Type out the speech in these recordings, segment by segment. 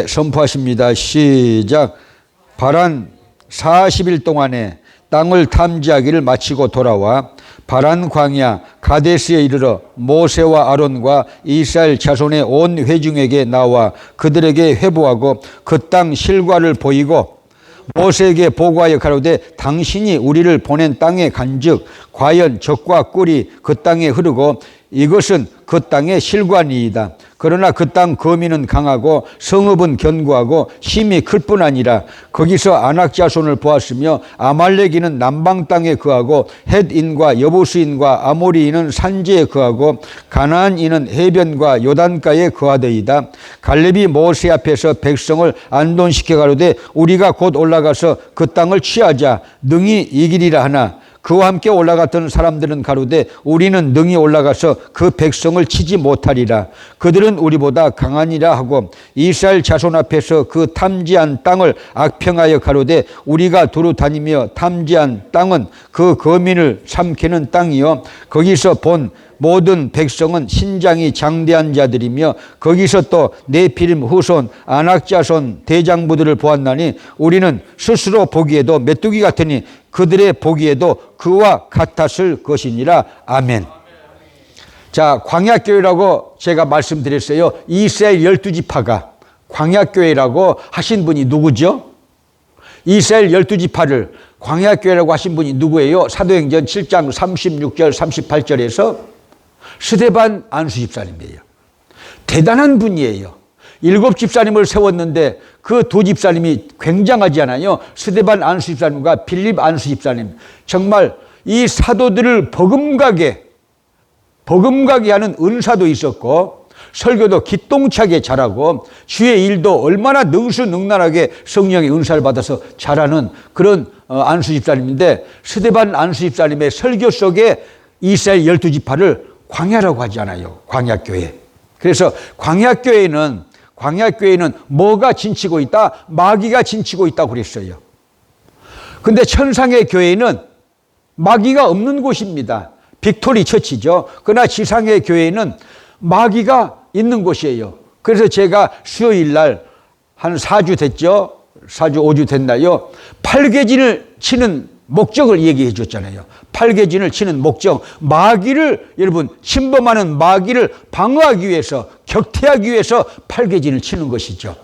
선포하십니다. 시작. 바란 40일 동안에 땅을 탐지하기를 마치고 돌아와 바란 광야 가데스에 이르러 모세와 아론과 이스라엘 자손의 온 회중에게 나와 그들에게 회보하고 그 땅 실과를 보이고 모세에게 보고하여 가로되 당신이 우리를 보낸 땅에 간즉 과연 젖과 꿀이 그 땅에 흐르고 이것은 그 땅의 실과니이다. 그러나 그 땅 거민은 강하고 성읍은 견고하고 힘이 클 뿐 아니라 거기서 아낙 자손을 보았으며 아말렉인은 남방 땅에 거하고 헷인과 여부스인과 아모리인은 산지에 거하고 가나안인은 해변과 요단가에 거하더이다. 갈렙이 모세 앞에서 백성을 안돈시켜 가로되 우리가 곧 올라가서 그 땅을 취하자 능히 이기리라 하나 그와 함께 올라갔던 사람들은 가로되 우리는 능히 올라가서 그 백성을 치지 못하리라. 그들은 우리보다 강하니라 하고 이스라엘 자손 앞에서 그 탐지한 땅을 악평하여 가로되 우리가 두루 다니며 탐지한 땅은 그 거민을 삼키는 땅이요 거기서 본 모든 백성은 신장이 장대한 자들이며 거기서 또 네피림 후손 아낙 자손 대장부들을 보았나니 우리는 스스로 보기에도 메뚜기 같으니 그들의 보기에도 그와 같았을 것이니라. 아멘. 자, 광야교회라고 제가 말씀드렸어요. 이스라엘 12지파가 광야교회라고 하신 분이 누구죠? 이스라엘 12지파를 광야교회라고 하신 분이 누구예요? 사도행전 7장 36절 38절에서 스데반 안수 집사님이에요. 대단한 분이에요. 7 집사님을 세웠는데 그 2 집사님이 굉장하지 않아요? 스데반 안수 집사님과 빌립 안수 집사님. 정말 이 사도들을 버금가게 하는 은사도 있었고 설교도 기똥차게 잘하고 주의 일도 얼마나 능수능란하게 성령의 은사를 받아서 잘하는 그런 안수 집사님인데 스데반 안수 집사님의 설교 속에 이스라엘 12지파를 광야라고 하지 않아요. 광야교회. 그래서 광야교회는 뭐가 진치고 있다? 마귀가 진치고 있다고 그랬어요. 근데 천상의 교회는 마귀가 없는 곳입니다. 빅토리 처치죠. 그러나 지상의 교회는 마귀가 있는 곳이에요. 그래서 제가 수요일 날 한 4주 됐죠? 4주, 5주 됐나요? 팔개진을 치는 목적을 얘기해 줬잖아요. 팔개진을 치는 목적, 마귀를 여러분 침범하는 마귀를 방어하기 위해서 격퇴하기 위해서 팔개진을 치는 것이죠.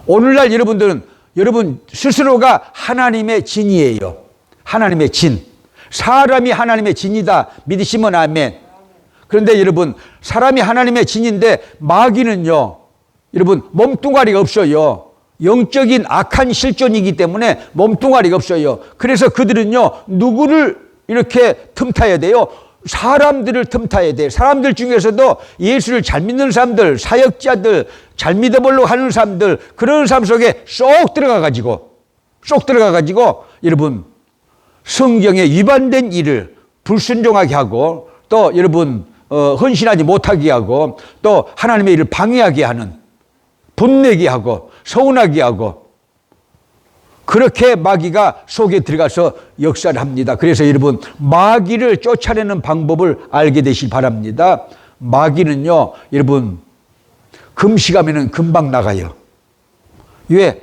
오늘날 여러분 스스로가 하나님의 진이에요. 하나님의 진. 사람이 하나님의 진이다 믿으시면 아멘. 그런데 여러분 사람이 하나님의 진인데 마귀는요 여러분 몸뚱아리가 없어요. 영적인 악한 실존이기 때문에 몸뚱아리가 없어요. 그래서 그들은요 누구를 이렇게 틈타야 돼요? 사람들을 tum타야 돼요. 사람들 중에서도 예수를 잘 믿는 사람들, 사역자들, 잘 믿어보려고 하는 사람들, 그런 사람 속에 쏙 들어가가지고 여러분 성경에 위반된 일을 불순종하게 하고 또 여러분 헌신하지 못하게 하고 또 하나님의 일을 방해하게 하는, 분내게 하고 서운하게 하고 그렇게 마귀가 속에 들어가서 역사를 합니다. 그래서 여러분 마귀를 쫓아내는 방법을 알게 되시기 바랍니다. 마귀는요 여러분 금식하면 금방 나가요. 왜?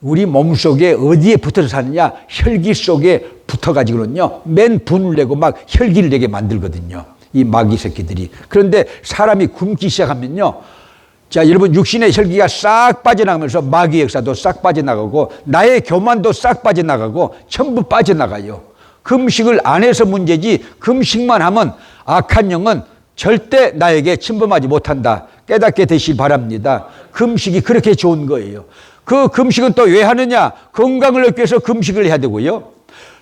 우리 몸속에 어디에 붙어서 사느냐? 혈기 속에 붙어가지고는요 맨 분을 내고 막 혈기를 내게 만들거든요, 이 마귀 새끼들이. 그런데 사람이 굶기 시작하면요, 자 여러분 육신의 혈기가 싹 빠져나가면서 마귀 역사도 싹 빠져나가고 나의 교만도 싹 빠져나가고 전부 빠져나가요. 금식을 안 해서 문제지 금식만 하면 악한 영은 절대 나에게 침범하지 못한다. 깨닫게 되시기 바랍니다. 금식이 그렇게 좋은 거예요. 그 금식은 또 왜 하느냐? 건강을 얻기 위해서 금식을 해야 되고요,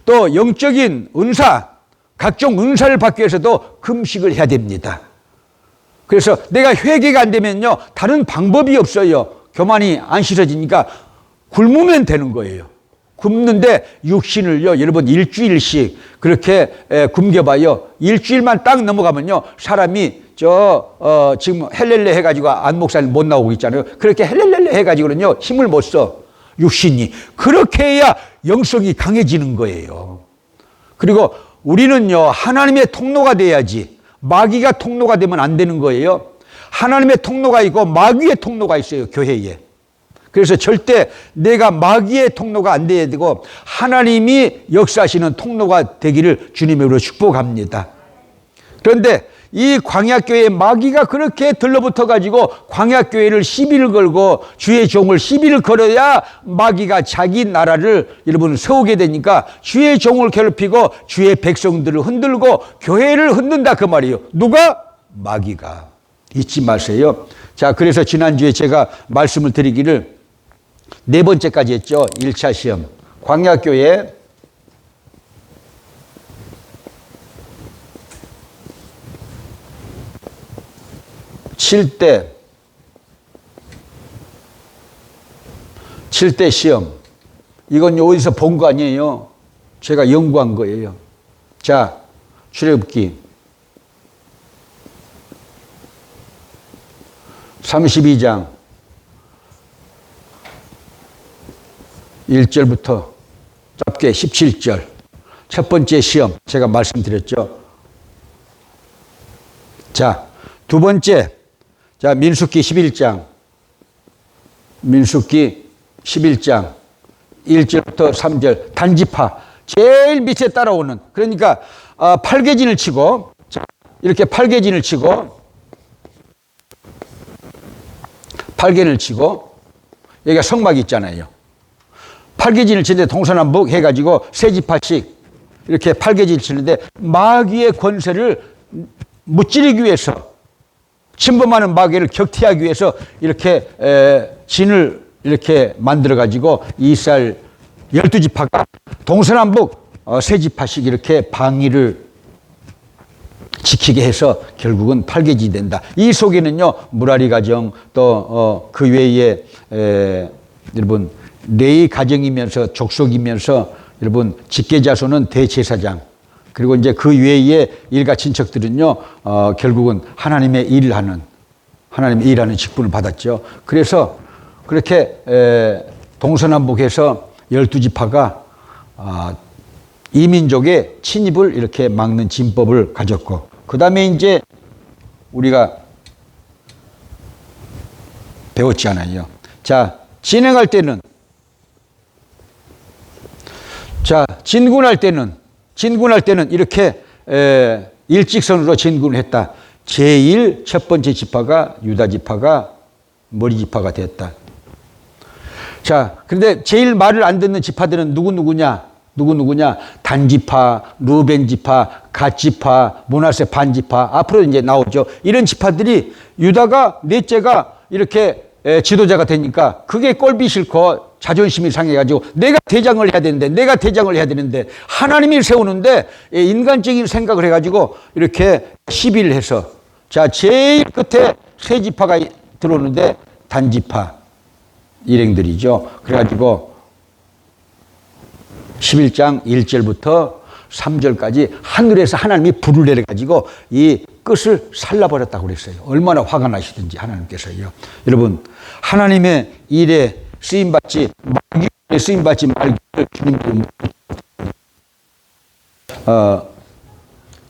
또 영적인 은사, 각종 은사를 받기 위해서도 금식을 해야 됩니다. 그래서 내가 회개가 안 되면요 다른 방법이 없어요. 교만이 안 씻어지니까 굶으면 되는 거예요. 굶는데 육신을요 여러분 일주일씩 그렇게 굶겨봐요. 일주일만 딱 넘어가면요 사람이 지금 헬렐레 해가지고 안 목사님 못 나오고 있잖아요. 그렇게 헬렐레 해가지고는요 힘을 못 써, 육신이. 그렇게 해야 영성이 강해지는 거예요. 그리고 우리는요 하나님의 통로가 돼야지 마귀가 통로가 되면 안 되는 거예요. 하나님의 통로가 있고 마귀의 통로가 있어요, 교회에. 그래서 절대 내가 마귀의 통로가 안 돼야 되고 하나님이 역사하시는 통로가 되기를 주님의 이름으로 축복합니다. 그런데 이 광야교회에 마귀가 그렇게 들러붙어 가지고 광야교회를 시비를 걸고 주의 종을 시비를 걸어야 마귀가 자기 나라를 여러분 세우게 되니까 주의 종을 괴롭히고 주의 백성들을 흔들고 교회를 흔든다 그 말이에요. 누가? 마귀가. 잊지 마세요. 자, 그래서 지난주에 제가 말씀을 드리기를 네 번째까지 했죠. 1차 시험. 광야교회 칠 대 시험. 이건 어디서 본 거 아니에요. 제가 연구한 거예요. 자, 출애굽기 32장 1절부터 짧게 17절. 첫 번째 시험 제가 말씀드렸죠. 자, 두 번째. 자, 민수기 11장. 민수기 11장 1절부터 3절 단지파 제일 밑에 따라오는 그러니까 팔개진을 치고 자, 이렇게 팔개진을 치고 팔개를 치고 여기가 성막이 있잖아요. 팔개진을 치는데 동서남북 해가지고 세 지파씩 이렇게 팔개진을 치는데 마귀의 권세를 무찌르기 위해서 침범하는 마귀를 격퇴하기 위해서 이렇게 진을 이렇게 만들어 가지고 이스라엘 12지파가 동서남북 세 지파씩 이렇게 방위를 지키게 해서 결국은 팔개진이 된다. 이 속에는요 무라리 가정 또 그 외에 여러분 레위 가정이면서 족속이면서 여러분 직계자손은 대제사장 그리고 이제 그 외에 일가 친척들은요 결국은 하나님의 일하는 직분을 받았죠. 그래서 그렇게 동서남북에서 12지파가 이민족의 침입을 이렇게 막는 진법을 가졌고 그 다음에 이제 우리가 배웠지 않아요. 자, 진행할 때는 자 진군할 때는 이렇게 일직선으로 진군을 했다. 제일 첫 번째 지파가 유다 지파가 머리 지파가 됐다. 자, 그런데 제일 말을 안 듣는 지파들은 누구냐? 단지파, 루벤 지파, 갓 지파, 므낫세 반 지파 앞으로 이제 나오죠. 이런 지파들이 유다가 넷째가 이렇게 지도자가 되니까 그게 꼴비 싫고 자존심이 상해가지고 내가 대장을 해야 되는데 하나님이 세우는데 인간적인 생각을 해가지고 이렇게 시비를 해서 자 제일 끝에 세 지파가 들어오는데 단지파 일행들이죠. 그래가지고 11장 1절부터 3절까지 하늘에서 하나님이 불을 내려가지고 이 끝을 살라버렸다고 그랬어요. 얼마나 화가 나시든지 하나님께서요. 여러분 하나님의 일에 쓰임받지 마귀에 쓰임받지 말기를 주님께서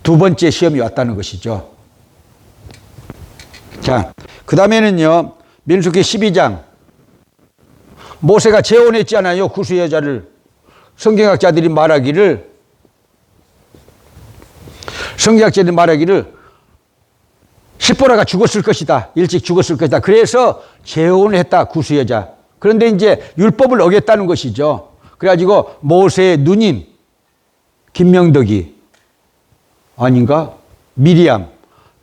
두 번째 시험이 왔다는 것이죠. 자, 그 다음에는요 민수기 12장 모세가 재혼했잖아요. 구수 여자를. 성경학자들이 말하기를 십보라가 죽었을 것이다. 일찍 죽었을 것이다. 그래서 재혼을 했다. 구수 여자. 그런데 이제 율법을 어겼다는 것이죠. 그래가지고 모세의 누님 김명덕이 아닌가? 미리암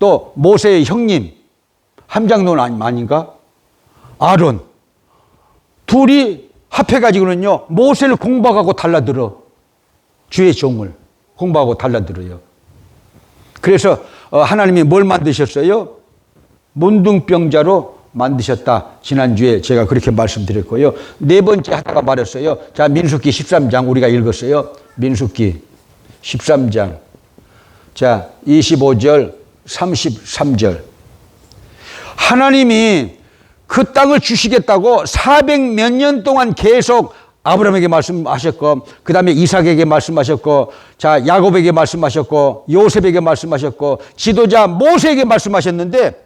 또 모세의 형님 함장론 아닌가? 아론 둘이 합해가지고는요 모세를 공박하고 달라들어. 주의 종을 공박하고 달라들어요. 그래서 하나님이 뭘 만드셨어요? 문둥병자로 만드셨다. 지난주에 제가 그렇게 말씀드렸고요. 네 번째 하다가 말했어요. 자, 민수기 13장 우리가 읽었어요. 민수기 13장 자 25절 33절 하나님이 그 땅을 주시겠다고 400 몇 년 동안 계속 아브라함에게 말씀하셨고 그 다음에 이삭에게 말씀하셨고 자 야곱에게 말씀하셨고 요셉에게 말씀하셨고 지도자 모세에게 말씀하셨는데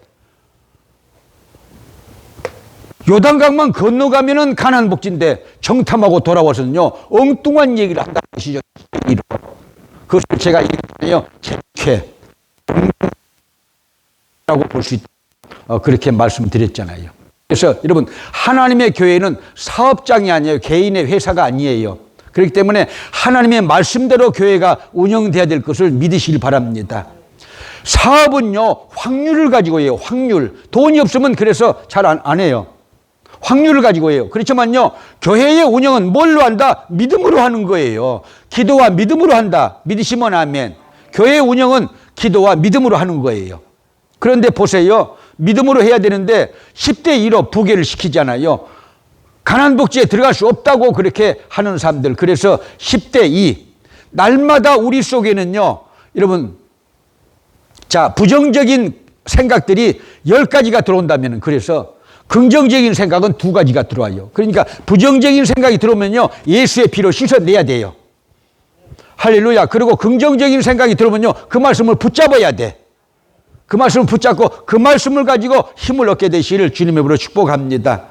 요단강만 건너가면은 가나안 복지인데 정탐하고 돌아와서는요 엉뚱한 얘기를 한다는 것이죠. 그것을 제가 얘기하요 제쾌라고 볼 수 있다. 그렇게 말씀드렸잖아요. 그래서 여러분 하나님의 교회는 사업장이 아니에요. 개인의 회사가 아니에요. 그렇기 때문에 하나님의 말씀대로 교회가 운영돼야 될 것을 믿으시길 바랍니다. 사업은요 확률을 가지고 해요. 확률. 돈이 없으면 그래서 잘 안 해요. 확률을 가지고 해요. 그렇지만요 교회의 운영은 뭘로 한다? 믿음으로 하는 거예요. 기도와 믿음으로 한다. 믿으시면 아멘. 교회의 운영은 기도와 믿음으로 하는 거예요. 그런데 보세요. 믿음으로 해야 되는데 10대 2로 부계를 시키잖아요. 가나안 복지에 들어갈 수 없다고 그렇게 하는 사람들. 그래서 10대 2. 날마다 우리 속에는요 여러분 자 부정적인 생각들이 10가지가 들어온다면 그래서 긍정적인 생각은 2가지가 들어와요. 그러니까 부정적인 생각이 들어오면요 예수의 피로 씻어내야 돼요. 할렐루야. 그리고 긍정적인 생각이 들어오면요 그 말씀을 붙잡아야 돼. 그 말씀을 붙잡고 그 말씀을 가지고 힘을 얻게 되시기를 주님의 이름으로 축복합니다.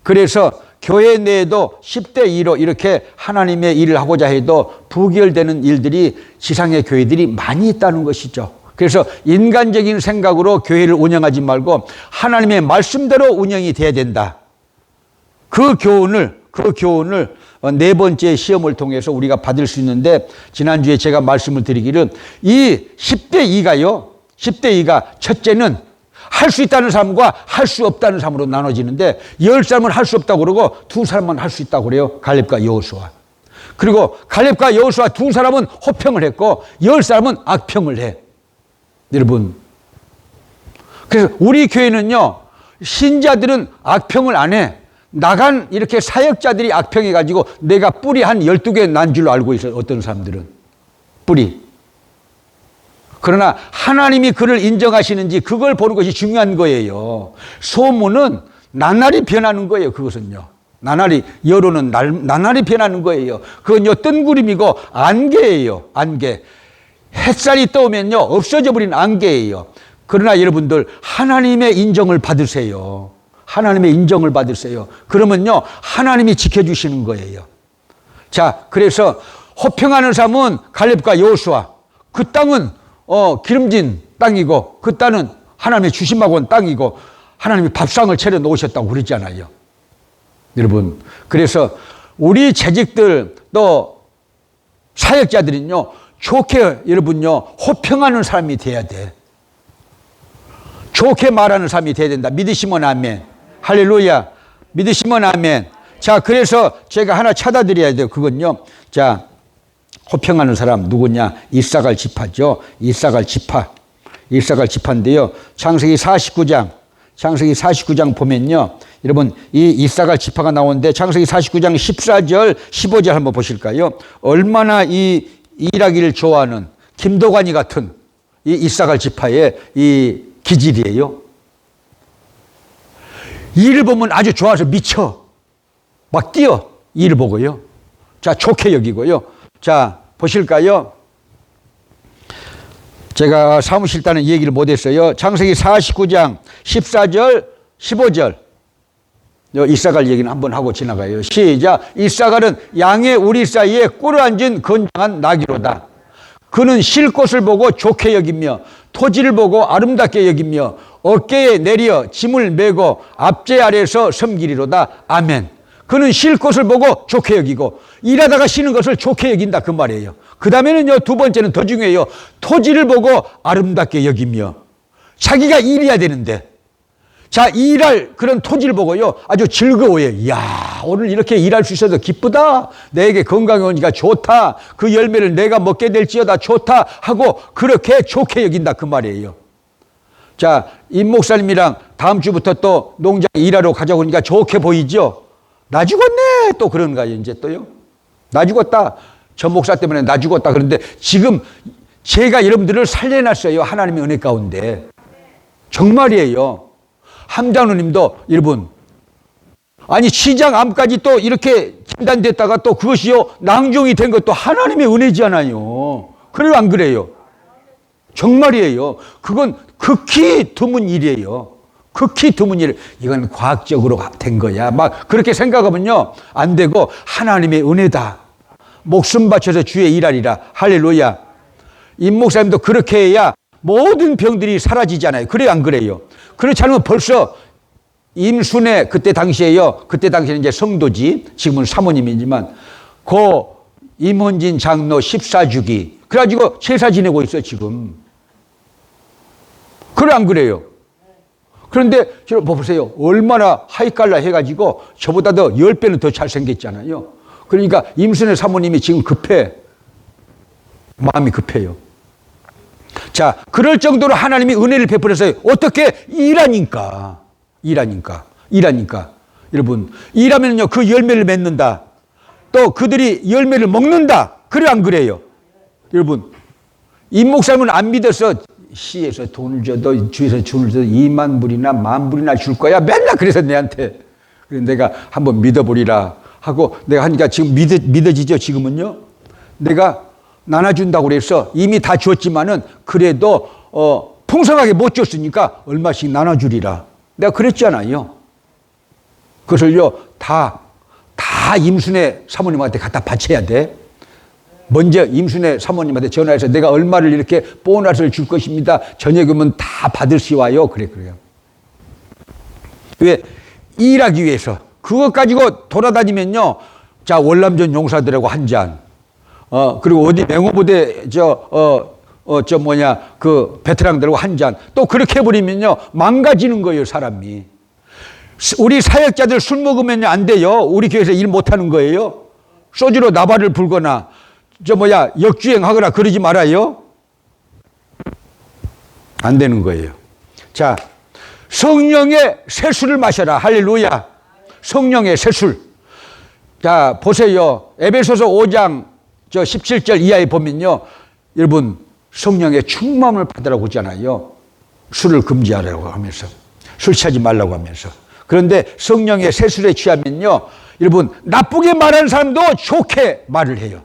그래서 교회 내에도 10대 2로 이렇게 하나님의 일을 하고자 해도 부결되는 일들이 지상의 교회들이 많이 있다는 것이죠. 그래서 인간적인 생각으로 교회를 운영하지 말고 하나님의 말씀대로 운영이 돼야 된다. 그 교훈을 4번째 시험을 통해서 우리가 받을 수 있는데 지난주에 제가 말씀을 드리기를 이 10대 2가요. 10대 2가 첫째는 할 수 있다는 사람과 할 수 없다는 사람으로 나눠지는데 10사람은 할 수 없다고 그러고 2사람만 할 수 있다고 그래요. 갈렙과 여호수아. 그리고 갈렙과 여호수아 2사람은 호평을 했고 10사람은 악평을 해. 여러분 그래서 우리 교회는요 신자들은 악평을 안 해. 나간 이렇게 사역자들이 악평해가지고 내가 뿔이 한 12개 난 줄로 알고 있어요. 어떤 사람들은 뿔이. 그러나 하나님이 그를 인정하시는지 그걸 보는 것이 중요한 거예요. 소문은 나날이 변하는 거예요. 그것은요 나날이 여론은 나날이 변하는 거예요. 그건요 뜬구름이고 안개예요. 안개. 햇살이 떠오면요 없어져 버린 안개예요. 그러나 여러분들 하나님의 인정을 받으세요. 하나님의 인정을 받으세요. 그러면요 하나님이 지켜주시는 거예요. 자 그래서 호평하는 사람은 갈렙과 여호수아. 그 땅은 기름진 땅이고 그 땅은 하나님의 주심하고 온 땅이고 하나님이 밥상을 차려 놓으셨다고 그랬잖아요. 여러분 그래서 우리 재직들 또 사역자들은요 좋게 여러분요 호평하는 사람이 돼야 돼. 좋게 말하는 사람이 돼야 된다. 믿으시면 아멘. 할렐루야. 믿으시면 아멘. 자 그래서 제가 하나 찾아드려야 돼요. 그건요 자 호평하는 사람 누구냐? 이사갈 지파죠. 이사갈 지파인데요. 창세기 49장 보면요. 여러분 이 이사갈 지파가 나오는데 창세기 49장 14절 15절 한번 보실까요? 얼마나 이 일하기를 좋아하는 김도관이 같은 이 이사갈 지파의 이 기질이에요. 일을 보면 아주 좋아서 미쳐. 막 뛰어. 일을 보고요. 자 좋게 여기고요. 자 보실까요? 제가 사무실 따는 얘기를 못했어요. 창세기 49장 14절 15절 이사갈 얘기는 한번 하고 지나가요. 시작. 이사갈은 양의 우리 사이에 꿇어앉은 건장한 나귀로다. 그는 쉴 곳을 보고 좋게 여기며 토지를 보고 아름답게 여기며 어깨에 내려 짐을 메고 앞제 아래에서 섬기리로다. 아멘. 그는 쉴 곳을 보고 좋게 여기고 일하다가 쉬는 것을 좋게 여긴다 그 말이에요. 그 다음에는요 2번째는 더 중요해요. 토지를 보고 아름답게 여기며 자기가 일해야 되는데 자 일할 그런 토지를 보고요 아주 즐거워요. 이야 오늘 이렇게 일할 수 있어서 기쁘다. 내게 건강이 오니까 좋다. 그 열매를 내가 먹게 될지어다 좋다 하고 그렇게 좋게 여긴다 그 말이에요. 자 임 목사님이랑 다음 주부터 또 농장에 일하러 가자고 하니까 좋게 보이죠. 나 죽었네 또 그런가요? 이제 또요 나 죽었다. 저 목사 때문에 나 죽었다. 그런데 지금 제가 여러분들을 살려놨어요. 하나님의 은혜 가운데. 정말이에요. 함장로님도 여러분 아니 시장암까지 또 이렇게 진단됐다가 또 그것이요 낭종이 된 것도 하나님의 은혜잖아요. 그래요 안 그래요? 정말이에요. 그건 극히 드문 일이에요. 극히 드문 일, 이건 과학적으로 된 거야. 막 그렇게 생각하면요, 안 되고 하나님의 은혜다. 목숨 바쳐서 주의 일하리라. 할렐루야. 임 목사님도 그렇게 해야 모든 병들이 사라지잖아요. 그래요, 안 그래요? 그렇지 않으면 벌써 임순애 그때 당시에요. 그때 당시에는 이제 성도지, 지금은 사모님이지만 그 임헌진 장로 14주기 그래가지고 제사 지내고 있어 지금. 그래 안 그래요? 그런데 뭐 보세요. 얼마나 하이칼라 해가지고 저보다도 10배는 더 잘생겼잖아요. 그러니까 임순애 사모님이 지금 급해. 마음이 급해요. 자, 그럴 정도로 하나님이 은혜를 베풀어서요. 어떻게? 일하니까. 여러분, 일하면요, 그 열매를 맺는다. 또 그들이 열매를 먹는다. 그래, 안 그래요? 여러분, 임 목사님은 안 믿어서 시에서 돈을 줘도, 주에서 돈을 줘도 2만 불이나 1만 불이나 줄 거야. 맨날 그래서 내한테. 그래서 내가 한번 믿어보리라 하고 내가 하니까 지금 믿어지죠, 지금은요? 내가 나눠준다고 그래서 이미 다 줬지만은 그래도 풍성하게 못 줬으니까 얼마씩 나눠주리라. 내가 그랬잖아요. 그것을요 다 임순애 사모님한테 갖다 바쳐야 돼. 먼저 임순애 사모님한테 전화해서 내가 얼마를 이렇게 보너스를 줄 것입니다. 저녁이면 다 받으시와요. 그래요. 왜? 일하기 위해서. 그것 가지고 돌아다니면요. 자, 월남전 용사들하고 한 잔. 그리고 어디 맹호부대 그 베테랑들하고 한 잔. 또 그렇게 해버리면요. 망가지는 거예요, 사람이. 우리 사역자들 술 먹으면 안 돼요. 우리 교회에서 일 못하는 거예요. 소주로 나발을 불거나, 역주행하거나 그러지 말아요. 안 되는 거예요. 자, 성령의 새술을 마셔라. 할렐루야. 성령의 새술. 자, 보세요. 에베소서 5장 17절 이하에 보면요. 여러분, 성령의 충만을 받으라고 하잖아요. 술을 금지하라고 하면서. 술 취하지 말라고 하면서. 그런데 성령의 새술에 취하면요. 여러분, 나쁘게 말하는 사람도 좋게 말을 해요.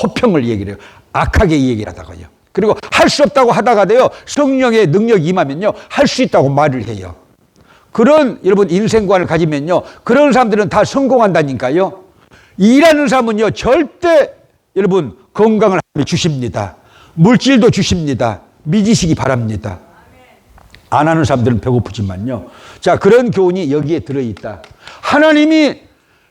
호평을 얘기를 해요. 악하게 얘기를 하다가요. 그리고 할 수 없다고 하다가도요. 성령의 능력이 임하면요. 할 수 있다고 말을 해요. 그런 여러분 인생관을 가지면요. 그런 사람들은 다 성공한다니까요. 일하는 사람은요. 절대 여러분 건강을 주십니다. 물질도 주십니다. 믿으시기 바랍니다. 안 하는 사람들은 배고프지만요. 자, 그런 교훈이 여기에 들어있다. 하나님이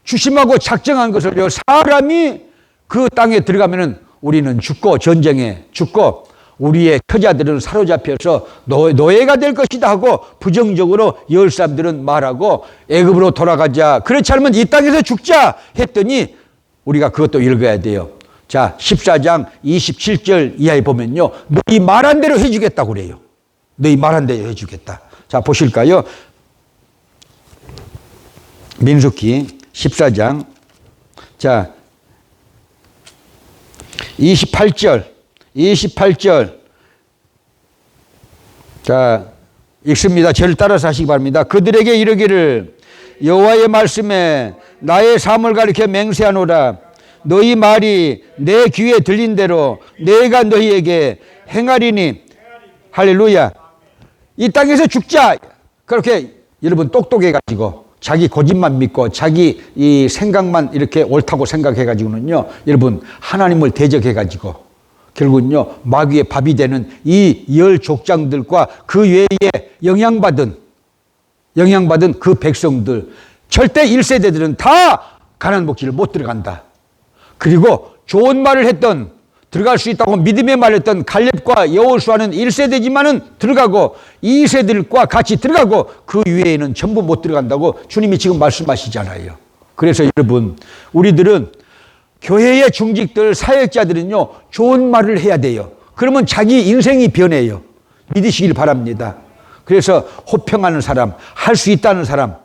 주심하고 작정한 것을요. 사람이 그 땅에 들어가면은 우리는 죽고 전쟁에 죽고 우리의 처자들은 사로잡혀서 노예가 될 것이다 하고 부정적으로 열 사람들은 말하고 애굽으로 돌아가자. 그렇지 않으면 이 땅에서 죽자 했더니 우리가 그것도 읽어야 돼요. 자, 14장 27절 이하에 보면요. 너희 말한 대로 해주겠다고 그래요. 너희 말한 대로 해주겠다. 자, 보실까요? 민수기 14장. 자, 28절. 자, 읽습니다. 저를 따라서 하시기 바랍니다. 그들에게 이르기를 여호와의 말씀에 나의 삶을 가리켜 맹세하노라. 너희 말이 내 귀에 들린 대로 내가 너희에게 행하리니. 할렐루야. 이 땅에서 죽자. 그렇게 여러분 똑똑해가지고 자기 고집만 믿고 자기 이 생각만 이렇게 옳다고 생각해가지고는요. 여러분 하나님을 대적해가지고 결국은요. 마귀의 밥이 되는 이 열 족장들과 그 외에 영향받은 그 백성들 절대 1세대들은 다 가나안 복지를 못 들어간다. 그리고 좋은 말을 했던 들어갈 수 있다고 믿음의 말을 했던 갈렙과 여호수아는 1세대지만은 들어가고 2세들과 같이 들어가고 그 위에는 전부 못 들어간다고 주님이 지금 말씀하시잖아요. 그래서 여러분 우리들은 교회의 중직들 사역자들은요 좋은 말을 해야 돼요. 그러면 자기 인생이 변해요. 믿으시길 바랍니다. 그래서 호평하는 사람, 할 수 있다는 사람,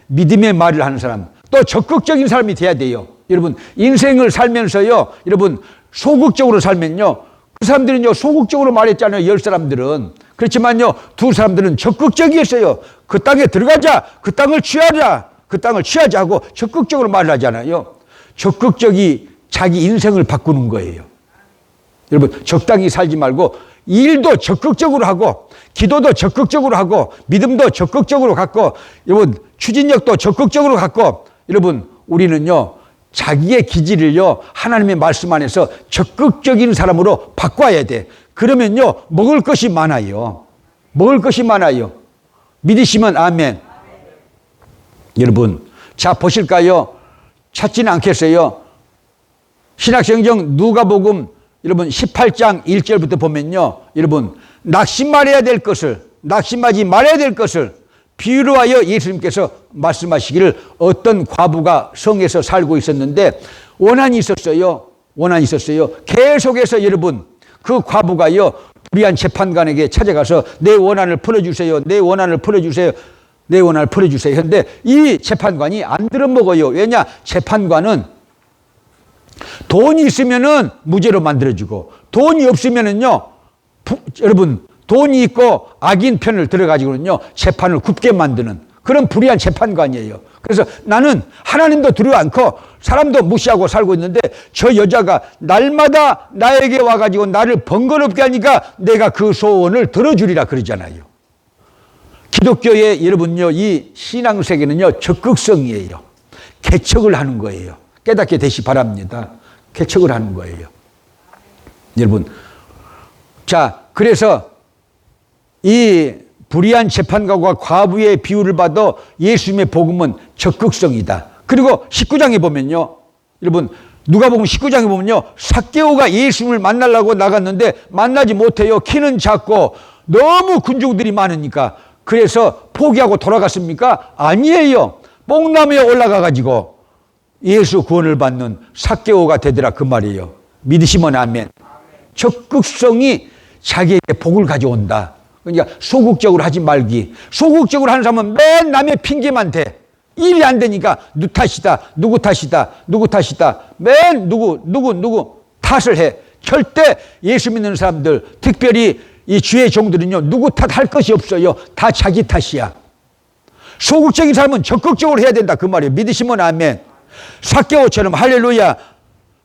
믿음의 말을 하는 사람, 또 적극적인 사람이 돼야 돼요. 여러분 인생을 살면서요 여러분 소극적으로 살면요 그 사람들은요 소극적으로 말했잖아요. 10사람들은. 그렇지만요 2사람들은 적극적이었어요. 그 땅에 들어가자, 그 땅을 취하자, 그 땅을 취하자 하고 적극적으로 말을 하잖아요. 적극적이 자기 인생을 바꾸는 거예요. 여러분 적당히 살지 말고 일도 적극적으로 하고 기도도 적극적으로 하고 믿음도 적극적으로 갖고 여러분 추진력도 적극적으로 갖고 여러분 우리는요 자기의 기질을요 하나님의 말씀 안에서 적극적인 사람으로 바꿔야 돼. 그러면요 먹을 것이 많아요. 먹을 것이 많아요. 믿으시면 아멘. 여러분 자 보실까요? 찾지는 않겠어요? 신약성경 누가복음 여러분 18장 1절부터 보면요 여러분 낙심하지 말아야 될 것을 비유로 하여 예수님께서 말씀하시기를 어떤 과부가 성에서 살고 있었는데 원한이 있었어요. 계속해서 여러분 그 과부가요 불의한 재판관에게 찾아가서 내 원한을 풀어주세요. 그런데 이 재판관이 안 들어먹어요. 왜냐? 재판관은 돈이 있으면은 무죄로 만들어주고 돈이 없으면은요 여러분 돈이 있고 악인 편을 들어가지고는요 재판을 굽게 만드는 그런 불의한 재판관이에요. 그래서 나는 하나님도 두려워 않고 사람도 무시하고 살고 있는데 저 여자가 날마다 나에게 와가지고 나를 번거롭게 하니까 내가 그 소원을 들어주리라 그러잖아요. 기독교의 여러분요 이 신앙세계는요 적극성이에요. 개척을 하는 거예요. 깨닫게 되시 바랍니다. 개척을 하는 거예요. 여러분 자 그래서 이 불의한 재판관과 과부의 비유를 봐도 예수님의 복음은 적극성이다. 그리고 19장에 보면요 여러분 누가복음 19장에 보면요 삭개오가 예수님을 만나려고 나갔는데 만나지 못해요. 키는 작고 너무 군중들이 많으니까. 그래서 포기하고 돌아갔습니까? 아니에요. 뽕나무에 올라가 가지고 예수 구원을 받는 삭개오가 되더라 그 말이에요. 믿으시면 아멘. 적극성이 자기에게 복을 가져온다. 그러니까 소극적으로 하지 말기. 소극적으로 하는 사람은 맨 남의 핑계만 대. 일이 안 되니까 누구 탓이다. 맨 누구 탓을 해. 절대 예수 믿는 사람들, 특별히 이 주의 종들은요 누구 탓할 것이 없어요. 다 자기 탓이야. 소극적인 사람은 적극적으로 해야 된다 그 말이에요. 믿으시면 아멘. 삭개오처럼 할렐루야.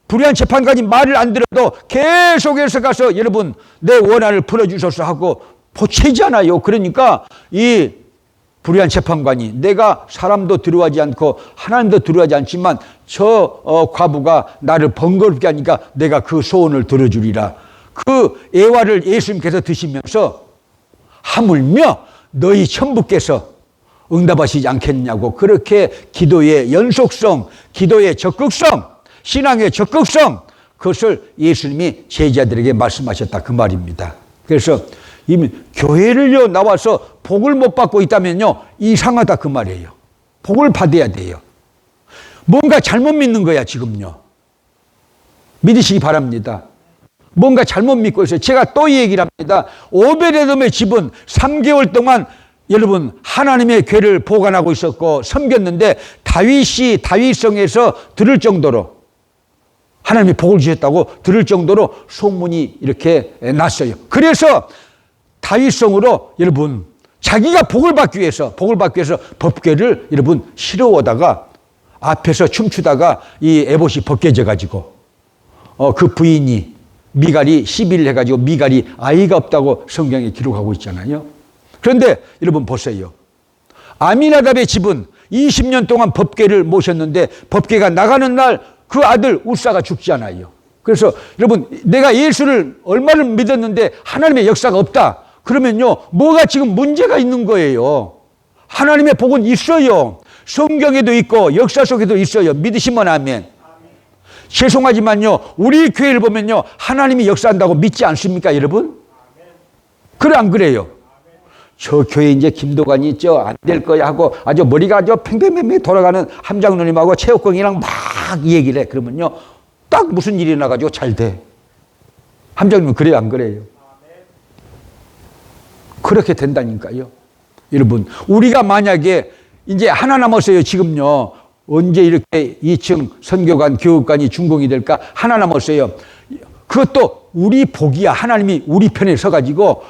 불의한 재판관이 말을 안 들어도 계속해서 가서 여러분 내 원한을 풀어주소서 하고 보채잖아요. 그러니까 이 불의한 재판관이 내가 사람도 두려워하지 않고 하나님도 두려워하지 않지만 저 과부가 나를 번거롭게 하니까 내가 그 소원을 들어주리라. 그 애화를 예수님께서 드시면서 하물며 너희 천부께서 응답하시지 않겠냐고 그렇게 기도의 연속성, 기도의 적극성, 신앙의 적극성 그것을 예수님이 제자들에게 말씀하셨다 그 말입니다. 그래서 이미 교회를요 나와서 복을 못 받고 있다면요 이상하다 그 말이에요. 복을 받아야 돼요. 뭔가 잘못 믿는 거야 지금요. 믿으시기 바랍니다. 뭔가 잘못 믿고 있어요. 제가 또 이 얘기를 합니다. 오베데돔의 집은 3개월 동안 여러분 하나님의 궤를 보관하고 있었고 섬겼는데 다윗이 다윗성에서 들을 정도로 하나님이 복을 주셨다고 들을 정도로 소문이 이렇게 났어요. 그래서 다윗성으로 여러분 자기가 복을 받기 위해서 법궤를 여러분 실어오다가 앞에서 춤추다가 이 에봇이 벗겨져 가지고 그 부인이 미갈이 시비를 해가지고 미갈이 아이가 없다고 성경에 기록하고 있잖아요. 그런데 여러분 보세요. 아미나답의 집은 20년 동안 법궤를 모셨는데 법궤가 나가는 날 그 아들 우사가 죽잖아요. 그래서 여러분 내가 예수를 얼마를 믿었는데 하나님의 역사가 없다. 그러면요 뭐가 지금 문제가 있는 거예요. 하나님의 복은 있어요. 성경에도 있고 역사 속에도 있어요. 믿으시면 아멘. 죄송하지만요 우리 교회를 보면요 하나님이 역사한다고 믿지 않습니까 여러분? 그래 안 그래요? 저 교회 이제 김도관이 있죠 안 될 거야 하고 아주 머리가 아주 팽팽팽팽 돌아가는 함장로님하고 체육공이랑 막 얘기를 해. 그러면요 딱 무슨 일이 나가지고 잘 돼. 함장님 그래요 안 그래요? 그렇게 된다니까요. 여러분 우리가 만약에 이제 하나 남았어요 지금요. 언제 이렇게 2층 선교관 교육관이 준공이 될까? 하나 남았어요. 그것도 우리 복이야. 하나님이 우리 편에 서가지고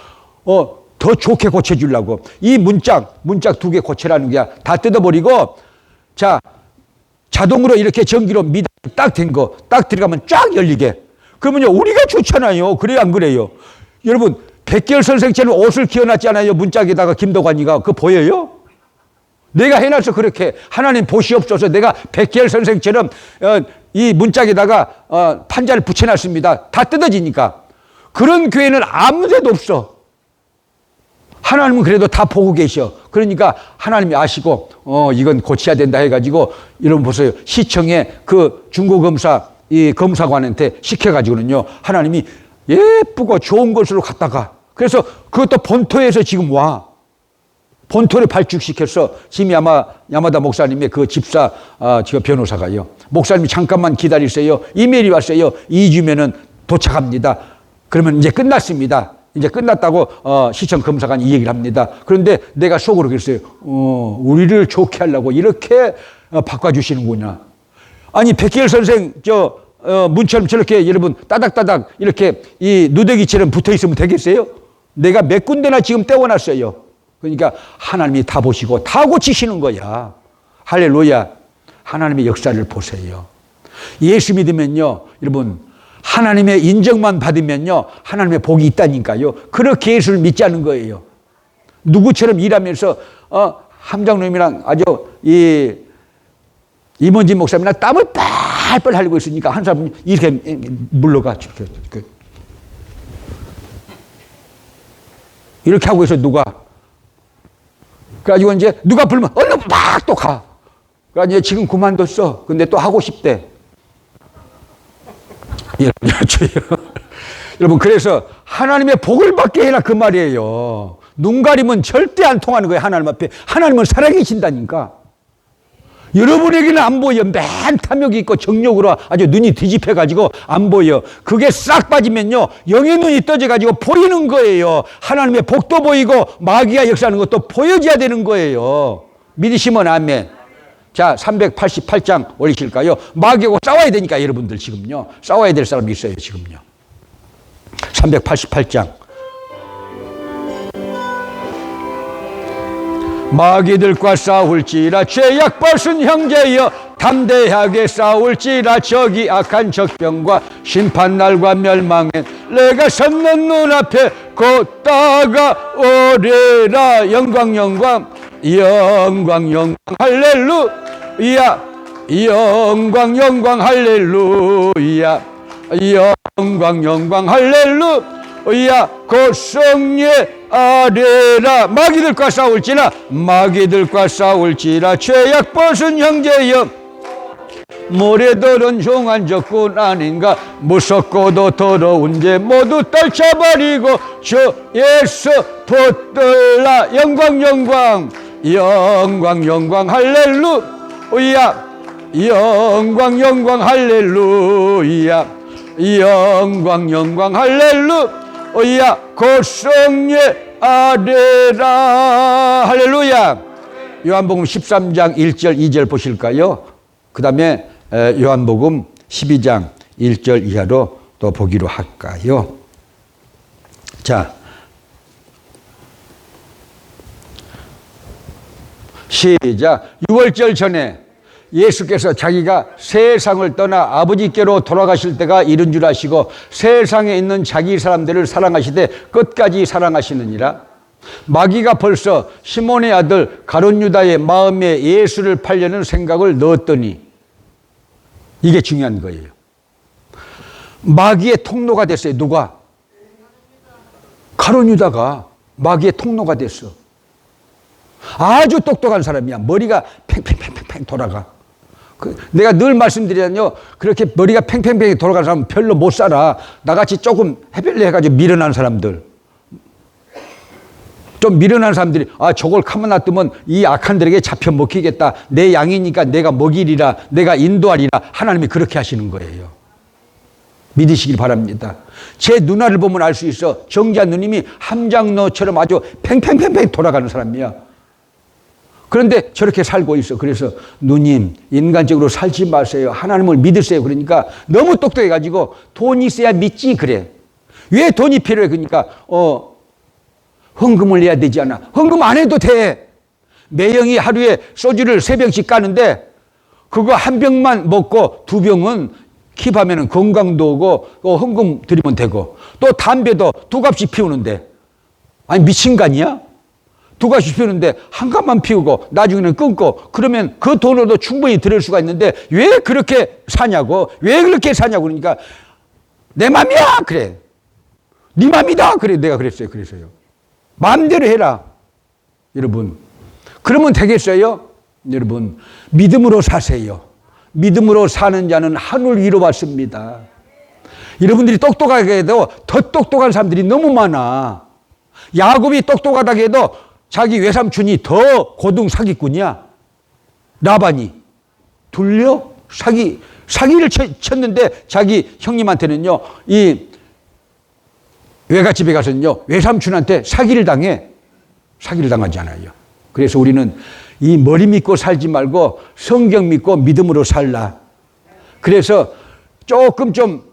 더 좋게 고쳐주려고 이 문짝 2개 고쳐라는 거야. 다 뜯어버리고 자 자동으로 이렇게 전기로 미닫이 딱 된 거 딱 들어가면 쫙 열리게. 그러면요 우리가 좋잖아요. 그래요 안 그래요? 여러분, 백계열 선생처럼 옷을 기어놨잖아요. 문짝에다가 김도관이가. 그거 보여요? 내가 해놔서 그렇게 하나님 보시옵소서. 내가 백계열 선생처럼 이 문짝에다가 판자를 붙여놨습니다. 다 뜯어지니까. 그런 교회는 아무 데도 없어. 하나님은 그래도 다 보고 계셔. 그러니까 하나님이 아시고 이건 고쳐야 된다 해가지고, 여러분 보세요. 시청에 그 중고검사 이 검사관한테 시켜가지고는요, 하나님이 예쁘고 좋은 곳으로 갔다가, 그래서 그것도 본토에서 지금 와. 본토를 발족시켜서 지금 야마다 목사님의 그 집사 저 변호사가요, 목사님이 잠깐만 기다리세요. 이메일이 왔어요. 2주면은 도착합니다. 그러면 이제 끝났습니다. 이제 끝났다고 시청 검사관이 이 얘기를 합니다. 그런데 내가 속으로 그랬어요. 우리를 좋게 하려고 이렇게 바꿔주시는구나. 아니, 백계열 선생 문처럼 저렇게 여러분 따닥따닥 이렇게 이 누더기처럼 붙어 있으면 되겠어요? 내가 몇 군데나 지금 떼어놨어요. 그러니까 하나님이 다 보시고 다 고치시는 거야. 할렐루야. 하나님의 역사를 보세요. 예수 믿으면요, 여러분, 하나님의 인정만 받으면요, 하나님의 복이 있다니까요. 그렇게 예수를 믿자는 거예요. 누구처럼 일하면서 함장님이랑 아주 임원진 목사님이랑 땀을 빨빨 흘리고 있으니까 한 사람 이렇게 물러가. 이렇게 하고 있어, 누가. 그래가지고 이제 누가 불면 얼른 막 또 가. 그래가지고 지금 그만뒀어. 근데 또 하고 싶대. 여러분, 그래서 하나님의 복을 받게 해라 그 말이에요. 눈 가리면 절대 안 통하는 거예요. 하나님 앞에. 하나님은 살아계신다니까. 여러분에게는 안 보여. 맨 탐욕이 있고 정욕으로 아주 눈이 뒤집혀가지고 안 보여. 그게 싹 빠지면요, 영의 눈이 떠져가지고 보이는 거예요. 하나님의 복도 보이고 마귀가 역사하는 것도 보여져야 되는 거예요. 믿으시면 아멘. 자, 388장 올리실까요? 마귀하고 싸워야 되니까 여러분들 지금요. 싸워야 될 사람이 있어요, 지금요. 388장. 마귀들과 싸울지라 죄악 벗은 형제여, 담대하게 싸울지라. 저기 악한 적병과 심판날과 멸망엔 내가 섰는 눈앞에 곧 다가오리라. 영광 영광 영광 영광 할렐루야. 영광 영광 할렐루야. 영광 영광 할렐루야. 곧 성례 아래라. 마귀들과 싸울지라. 마귀들과 싸울지라. 죄악 벗은 형제여, 모래들은 종한 적군 아닌가. 무섭고도 더러운 죄 모두 떨쳐버리고 주 예수 붙들라. 영광 영광 영광 영광 할렐루야. 영광 영광 할렐루야. 영광 영광 할렐루야. 곧 성례 아래라. 할렐루야. 요한복음 13장 1절 2절 보실까요? 그 다음에 요한복음 12장 1절 이하로 또 보기로 할까요? 자, 시작. 6월절 전에 예수께서 자기가 세상을 떠나 아버지께로 돌아가실 때가 이른 줄 아시고 세상에 있는 자기 사람들을 사랑하시되 끝까지 사랑하시느니라. 마귀가 벌써 시몬의 아들 가룟 유다의 마음에 예수를 팔려는 생각을 넣었더니, 이게 중요한 거예요. 마귀의 통로가 됐어요. 누가? 가룟 유다가 마귀의 통로가 됐어. 아주 똑똑한 사람이야. 머리가 팽팽팽팽 돌아가. 내가 늘 말씀드리잖아요. 그렇게 머리가 팽팽팽 돌아가는 사람은 별로 못 살아. 나같이 조금 해별려 해가지고 미련한 사람들, 좀 미련한 사람들이 저걸 가만 놔두면 이 악한들에게 잡혀 먹히겠다. 내 양이니까 내가 먹이리라. 내가 인도하리라. 하나님이 그렇게 하시는 거예요. 믿으시길 바랍니다. 제 누나를 보면 알 수 있어. 정자 누님이 함장로처럼 아주 팽팽팽팽 돌아가는 사람이야. 그런데 저렇게 살고 있어. 그래서 누님, 인간적으로 살지 마세요. 하나님을 믿으세요. 그러니까 너무 똑똑해가지고 돈이 있어야 믿지 그래. 왜 돈이 필요해? 그러니까 헌금을 내야 되지 않아. 헌금 안 해도 돼. 매형이 하루에 소주를 3병씩 까는데 그거 한 병만 먹고 2병은 킵하면 건강도 오고 헌금 드리면 되고 또 담배도 두 값씩 피우는데 아니 미친 거 아니야? 두 값씩 피우는데 한 값만 피우고 나중에는 끊고 그러면 그 돈으로도 충분히 드릴 수가 있는데 왜 그렇게 사냐고 왜 그렇게 사냐고 그러니까 내 맘이야 그래 네 맘이다 그래 내가 그랬어요. 마음대로 해라 여러분. 그러면 되겠어요? 여러분 믿음으로 사세요. 믿음으로 사는 자는 하늘 위로 받습니다. 여러분들이 똑똑하게 해도 더 똑똑한 사람들이 너무 많아. 야곱이 똑똑하다고 해도 자기 외삼촌이 더 고등 사기꾼이야. 라반이 둘려 사기를 쳤는데 자기 형님한테는요 이 외갓집에 가서는요 외삼촌한테 사기를 당하지 않아요. 그래서 우리는 이 머리 믿고 살지 말고 성경 믿고 믿음으로 살라. 그래서 조금 좀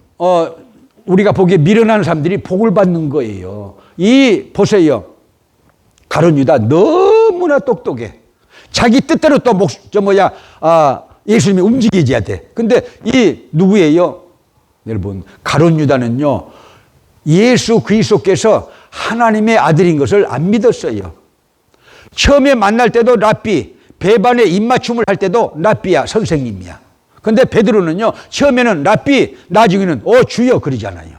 우리가 보기에 미련한 사람들이 복을 받는 거예요. 보세요. 가룟 유다 너무나 똑똑해. 자기 뜻대로 또 예수님이 움직이져야 돼. 근데 누구예요? 여러분 가룟 유다는요 예수 그리스도께서 하나님의 아들인 것을 안 믿었어요. 처음에 만날 때도 랍비, 배반에 입맞춤을 할 때도 랍비야, 선생님이야. 근데 베드로는요, 처음에는 랍비, 나중에는 주여 그러잖아요.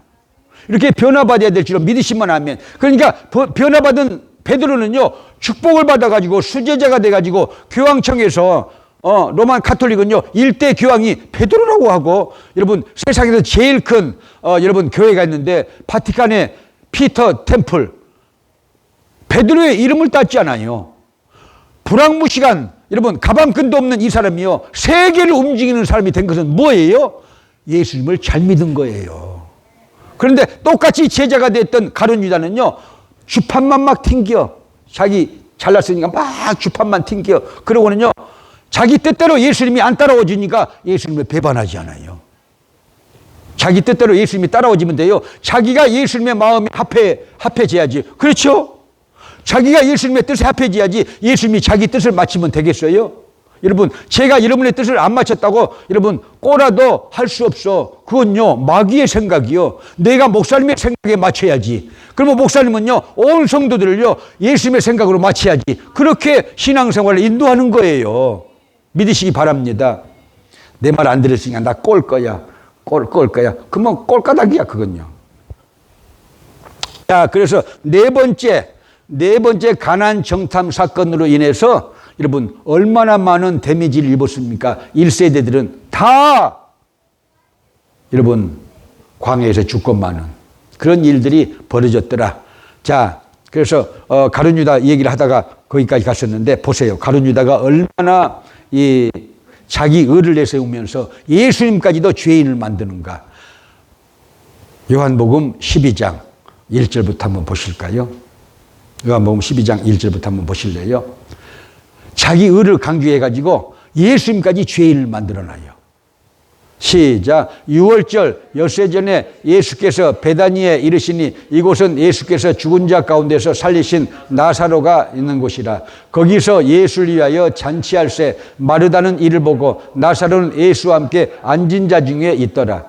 이렇게 변화받아야 될 줄로 믿으시면 하면. 그러니까 변화받은 베드로는요, 축복을 받아가지고 수제자가 돼가지고 교황청에서 로만 카톨릭은요, 일대 교황이 베드로라고 하고, 여러분, 세상에서 제일 큰, 여러분, 교회가 있는데, 바티칸의 피터 템플, 베드로의 이름을 땄지 않아요. 불황무시간 여러분 가방끈도 없는 이 사람이요 세계를 움직이는 사람이 된 것은 뭐예요? 예수님을 잘 믿은 거예요. 그런데 똑같이 제자가 됐던 가룟 유다는요 주판만 막 튕겨. 자기 잘났으니까 막 주판만 튕겨. 그러고는요 자기 뜻대로 예수님이 안 따라오지니까 예수님을 배반하지 않아요. 자기 뜻대로 예수님이 따라오지면 돼요. 자기가 예수님의 마음에 합해져야지. 그렇죠? 자기가 예수님의 뜻에 합해져야지 예수님이 자기 뜻을 맞추면 되겠어요? 여러분 제가 여러분의 뜻을 안 맞췄다고 여러분 꼬라도 할 수 없어. 그건요 마귀의 생각이요. 내가 목사님의 생각에 맞춰야지. 그러면 목사님은요 온 성도들을요 예수님의 생각으로 맞춰야지. 그렇게 신앙생활을 인도하는 거예요. 믿으시기 바랍니다. 내 말 안 들으시니까 나 꼴 거야. 꼴 거야. 그러면 꼴까닥이야 그건요. 자 그래서 네 번째 가나안 정탐 사건으로 인해서 여러분 얼마나 많은 데미지를 입었습니까? 1세대들은 다 여러분 광야에서 죽고 마는 그런 일들이 벌어졌더라. 자 그래서 가룟 유다 얘기를 하다가 거기까지 갔었는데 보세요. 가룟 유다가 얼마나 자기 의를 내세우면서 예수님까지도 죄인을 만드는가. 요한복음 12장 1절부터 한번 보실까요? 요한복음 12장 1절부터 한번 보실래요? 자기 의를 강조해가지고 예수님까지 죄인을 만들어놔요. 시작. 6월절 엿새 전에 예수께서 베다니에 이르시니 이곳은 예수께서 죽은 자 가운데서 살리신 나사로가 있는 곳이라. 거기서 예수를 위하여 잔치할새 마르다는 이를 보고 나사로는 예수와 함께 앉은 자 중에 있더라.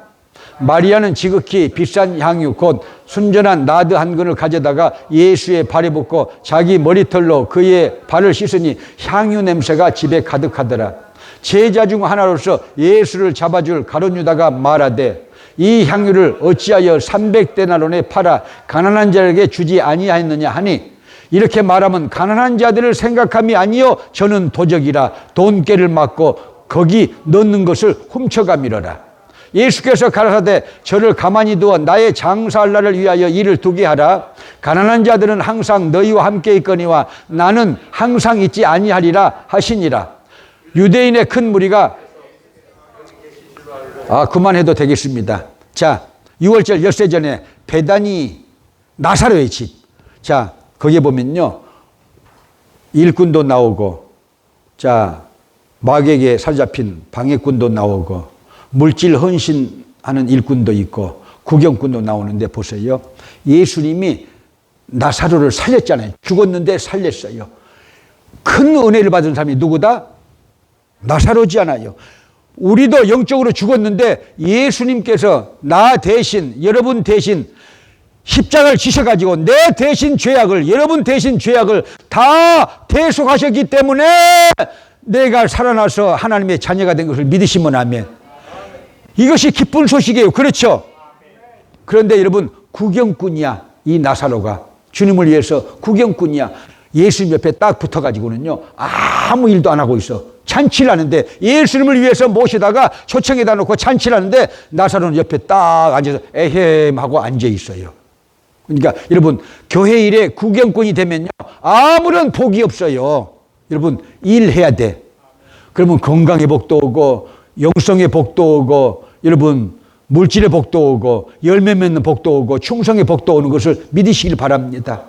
마리아는 지극히 비싼 향유 곧 순전한 나드 한 근을 가져다가 예수의 발에 붓고 자기 머리털로 그의 발을 씻으니 향유 냄새가 집에 가득하더라. 제자 중 하나로서 예수를 잡아줄 가룟 유다가 말하되 이 향유를 어찌하여 300데나론에 팔아 가난한 자에게 주지 아니하였느냐 하니 이렇게 말하면 가난한 자들을 생각함이 아니요 저는 도적이라 돈깨를 맞고 거기 넣는 것을 훔쳐가미러라. 예수께서 가라사대 저를 가만히 두어 나의 장사할 날을 위하여 일을 두게 하라. 가난한 자들은 항상 너희와 함께 있거니와 나는 항상 있지 아니하리라 하시니라. 유대인의 큰 무리가 그만해도 되겠습니다. 자 6월절 엿새 전에 베다니 나사로의 집. 자 거기에 보면요 일꾼도 나오고 자 마귀에게 사로잡힌 방해꾼도 나오고 물질 헌신하는 일꾼도 있고 구경꾼도 나오는데 보세요. 예수님이 나사로를 살렸잖아요. 죽었는데 살렸어요. 큰 은혜를 받은 사람이 누구다? 나사로지 않아요. 우리도 영적으로 죽었는데 예수님께서 나 대신, 여러분 대신 십자가를 지셔가지고 내 대신 죄악을, 여러분 대신 죄악을 다 대속하셨기 때문에 내가 살아나서 하나님의 자녀가 된 것을 믿으시면 아멘. 이것이 기쁜 소식이에요. 그렇죠? 그런데 여러분, 구경꾼이야. 이 나사로가 주님을 위해서 구경꾼이야. 예수님 옆에 딱 붙어가지고는요, 아무 일도 안 하고 있어. 잔치를 하는데, 예수님을 위해서 모시다가 초청에다 놓고 잔치를 하는데 나사로는 옆에 딱 앉아서 에헴 하고 앉아 있어요. 그러니까 여러분, 교회 일에 구경꾼이 되면요, 아무런 복이 없어요. 여러분, 일해야 돼. 그러면 건강의 복도 오고 영성의 복도 오고, 여러분 물질의 복도 오고 열매 맺는 복도 오고 충성의 복도 오는 것을 믿으시길 바랍니다.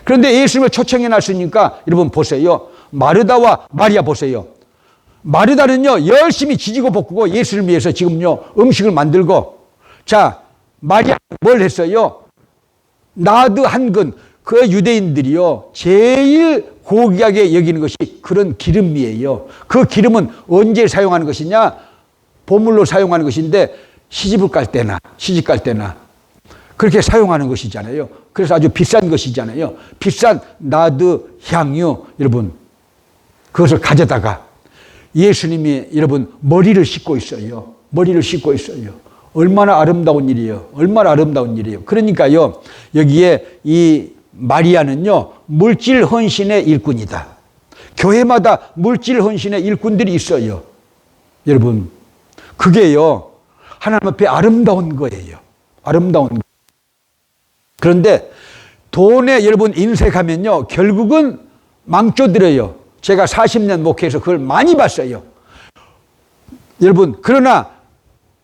그런데 예수님을 초청해 놨으니까 여러분 보세요. 마르다와 마리아 보세요. 마르다는요 열심히 지지고 볶고 예수를 위해서 지금요 음식을 만들고, 자 마리아 뭘 했어요? 나드 한 근. 그 유대인들이요 제일 고귀하게 여기는 것이 그런 기름이에요. 그 기름은 언제 사용하는 것이냐? 보물로 사용하는 것인데 시집을 갈 때나 시집 갈 때나 그렇게 사용하는 것이잖아요. 그래서 아주 비싼 것이잖아요. 비싼 나드 향유, 여러분 그것을 가져다가 예수님이 여러분 머리를 씻고 있어요. 머리를 씻고 있어요. 얼마나 아름다운 일이에요. 얼마나 아름다운 일이에요. 그러니까요 여기에 이 마리아는요 물질 헌신의 일꾼이다. 교회마다 물질 헌신의 일꾼들이 있어요. 여러분 그게요 하나님 앞에 아름다운 거예요. 아름다운 거. 그런데 돈에 여러분 인색하면요 결국은 망쳐들어요. 제가 40년 목회해서 그걸 많이 봤어요. 여러분 그러나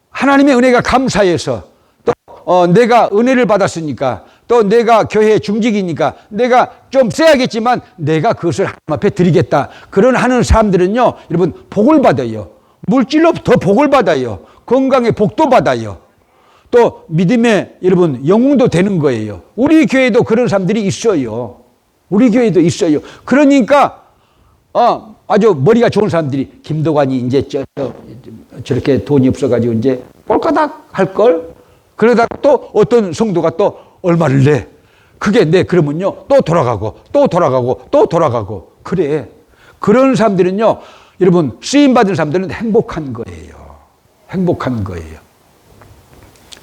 하나님의 은혜가 감사해서 또 내가 은혜를 받았으니까, 또 내가 교회 중직이니까 내가 좀 써야겠지만 내가 그것을 하나님 앞에 드리겠다. 그런 하는 사람들은요 여러분 복을 받아요. 물질로 더 복을 받아요. 건강의 복도 받아요. 또 믿음의 여러분 영웅도 되는 거예요. 우리 교회도 그런 사람들이 있어요. 우리 교회도 있어요. 그러니까 아주 머리가 좋은 사람들이 김도관이 이제 저렇게 돈이 없어가지고 이제 꼴까닥 할걸? 그러다가 또 어떤 성도가 또 얼마를 내. 그게 내. 그러면요 또 돌아가고 또 돌아가고 또 돌아가고. 그래. 그런 사람들은요 여러분 쓰임받은 사람들은 행복한 거예요. 행복한 거예요.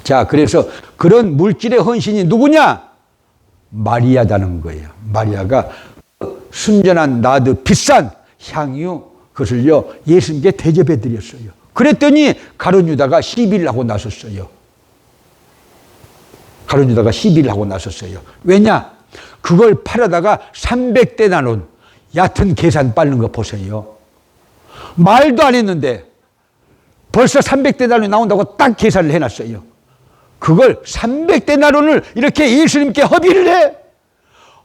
자 그래서 그런 물질의 헌신이 누구냐? 마리아다는 거예요. 마리아가 순전한 나드 비싼 향유 그것을요 예수님께 대접해 드렸어요. 그랬더니 가룟 유다가 시비를 하고 나섰어요. 가룟 유다가 시비를 하고 나섰어요. 왜냐? 그걸 팔아다가 300데나론 얕은 계산 빠른 거 보세요. 말도 안 했는데 벌써 300데나론이 나온다고 딱 계산을 해놨어요. 그걸 300데나론을 이렇게 예수님께 허비를 해?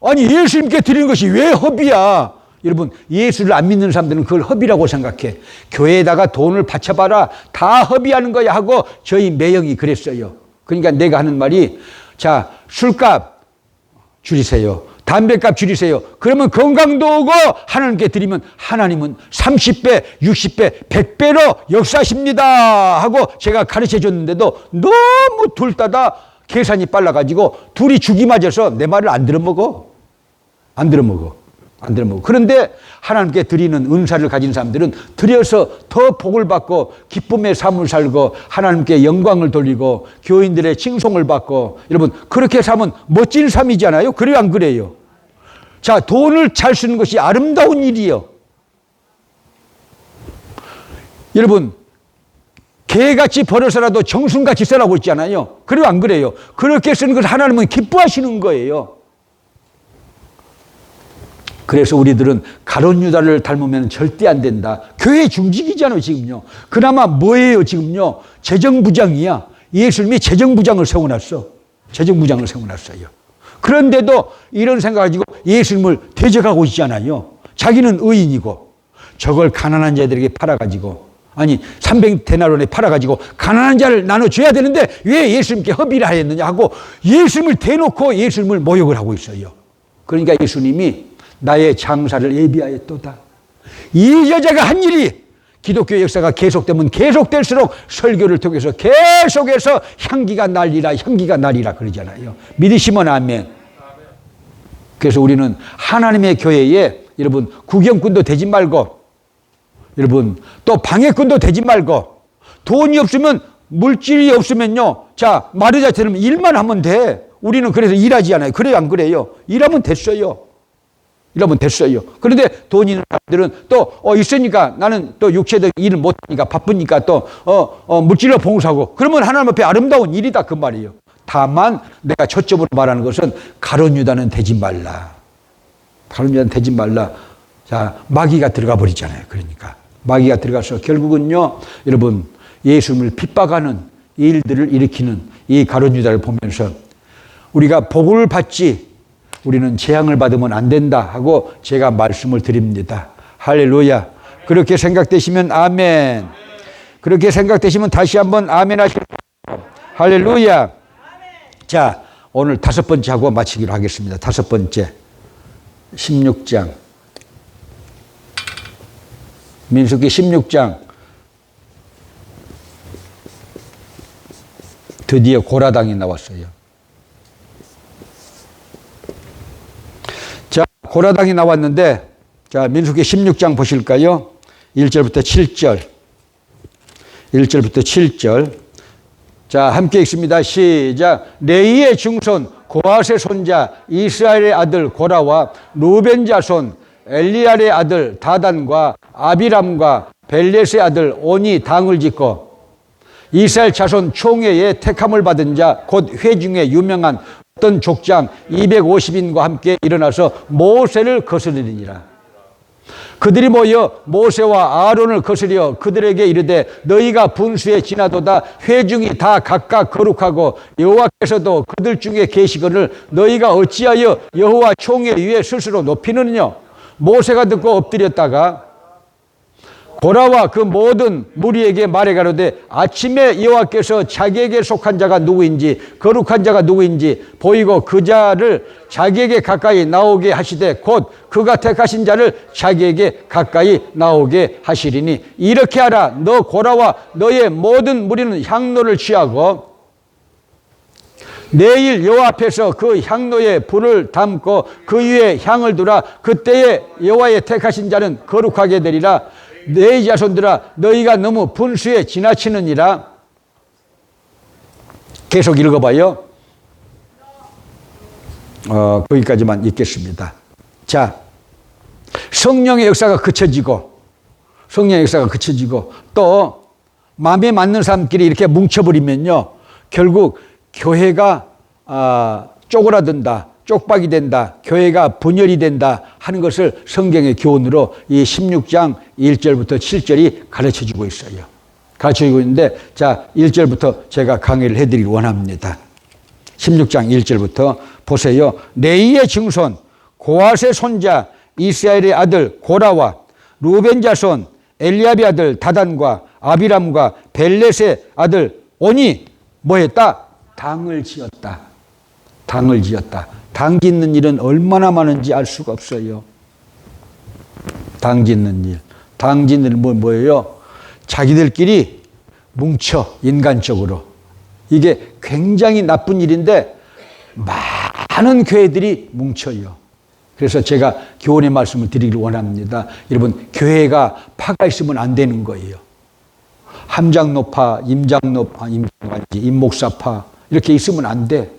아니 예수님께 드리는 것이 왜 허비야? 여러분 예수를 안 믿는 사람들은 그걸 허비라고 생각해. 교회에다가 돈을 바쳐봐라 다 허비하는 거야 하고 저희 매형이 그랬어요. 그러니까 내가 하는 말이 자 술값 줄이세요. 담배값 줄이세요. 그러면 건강도 오고 하나님께 드리면 하나님은 30배, 60배, 100배로 역사하십니다 하고 제가 가르쳐 줬는데도 너무 둘 다 계산이 빨라가지고 둘이 죽이 맞아서 내 말을 안 들어먹어. 안 들어먹어. 안 들어먹어. 그런데 하나님께 드리는 은사를 가진 사람들은 드려서 더 복을 받고 기쁨의 삶을 살고 하나님께 영광을 돌리고 교인들의 칭송을 받고, 여러분 그렇게 살면 멋진 삶이잖아요. 그래요 안 그래요? 자 돈을 잘 쓰는 것이 아름다운 일이요. 여러분 개같이 벌어서라도 정순같이 쓰라고 있잖아요. 그래요 안 그래요? 그렇게 쓰는 것을 하나님은 기뻐하시는 거예요. 그래서 우리들은 가룟 유다를 닮으면 절대 안 된다. 교회 중직이잖아요 지금요. 그나마 뭐예요 지금요? 재정부장이야. 예수님이 재정부장을 세워놨어. 재정부장을 세워놨어요. 그런데도 이런 생각 가지고 예수님을 대적하고 있잖아요. 자기는 의인이고 저걸 가난한 자들에게 팔아가지고, 아니 300데나론에 팔아가지고 가난한 자를 나눠줘야 되는데 왜 예수님께 허비를 하였느냐 하고 예수님을 대놓고 예수님을 모욕을 하고 있어요. 그러니까 예수님이 나의 장사를 예비하였도다. 이 여자가 한 일이 기독교 역사가 계속되면 계속될수록 설교를 통해서 계속해서 향기가 날리라, 향기가 날리라 그러잖아요. 믿으시면 아멘. 그래서 우리는 하나님의 교회에 여러분 구경꾼도 되지 말고, 여러분 또 방해꾼도 되지 말고, 돈이 없으면, 물질이 없으면요, 자 마르자처럼 일만 하면 돼. 우리는 그래서 일하지 않아요. 그래요, 안 그래요? 일하면 됐어요. 일하면 됐어요. 그런데 돈 있는 사람들은 또 있으니까, 나는 또 육체적 일을 못하니까 바쁘니까 또 물질로 봉사하고, 그러면 하나님 앞에 아름다운 일이다 그 말이에요. 다만 내가 초점으로 말하는 것은 가룟 유다는 되지 말라. 가룟 유다는 되지 말라. 자, 마귀가 들어가 버리잖아요. 그러니까 마귀가 들어가서 결국은요, 여러분 예수님을 핍박하는 일들을 일으키는 이 가룟 유다를 보면서 우리가 복을 받지 우리는 재앙을 받으면 안 된다 하고 제가 말씀을 드립니다. 할렐루야. 그렇게 생각되시면 아멘. 그렇게 생각되시면 다시 한번 아멘 하시고, 할렐루야. 자, 오늘 5번째 하고 마치기로 하겠습니다. 5번째 16장, 민수기 16장. 드디어 고라당이 나왔어요. 자, 고라당이 나왔는데, 자, 민수기 16장 보실까요? 1절부터 7절. 1절부터 7절. 자, 함께 읽습니다. 시작. 레이의 중손 고앗의 손자 이스라엘의 아들 고라와 루벤 자손 엘리알의 아들 다단과 아비람과 벨렛의 아들 온이 당을 짓고, 이스라엘 자손 총회에 택함을 받은 자 곧 회중에 유명한 어떤 족장 250인과 함께 일어나서 모세를 거스르니라. 그들이 모여 모세와 아론을 거스려 그들에게 이르되, 너희가 분수에 지나도다 회중이 다 각각 거룩하고 여호와께서도 그들 중에 계시거늘 너희가 어찌하여 여호와 총회 위에 스스로 높이느냐. 모세가 듣고 엎드렸다가 고라와 그 모든 무리에게 말해 가로되, 아침에 여호와께서 자기에게 속한 자가 누구인지 거룩한 자가 누구인지 보이고 그 자를 자기에게 가까이 나오게 하시되 곧 그가 택하신 자를 자기에게 가까이 나오게 하시리니, 이렇게 하라. 너 고라와 너의 모든 무리는 향로를 취하고 내일 여호와 앞에서 그 향로에 불을 담고 그 위에 향을 두라. 그때에 여호와의 택하신 자는 거룩하게 되리라. 내 자손들아, 너희가 너무 분수에 지나치느니라. 계속 읽어봐요. 거기까지만 읽겠습니다. 자, 성령의 역사가 그쳐지고 또 마음에 맞는 사람끼리 이렇게 뭉쳐버리면요, 결국 교회가 쪼그라든다, 쪽박이 된다, 교회가 분열이 된다 하는 것을 성경의 교훈으로 이 16장 1절부터 7절이 가르쳐주고 있어요. 가르쳐주고 있는데, 자, 1절부터 제가 강의를 해드리기 원합니다. 16장 1절부터 보세요. 레이의 증손 고앗의 손자 이스라엘의 아들 고라와 루벤 자손 엘리압의 아들 다단과 아비람과 벨렛의 아들 온이 뭐했다? 당을 지었다. 당을 지었다. 당 짓는 일은 얼마나 많은지 알 수가 없어요. 당 짓는 일. 당 짓는 일은 뭐예요? 자기들끼리 뭉쳐, 인간적으로. 이게 굉장히 나쁜 일인데 많은 교회들이 뭉쳐요. 그래서 제가 교훈의 말씀을 드리길 원합니다. 여러분, 교회가 파가 있으면 안 되는 거예요. 함장노파, 임목사파 이렇게 있으면 안 돼.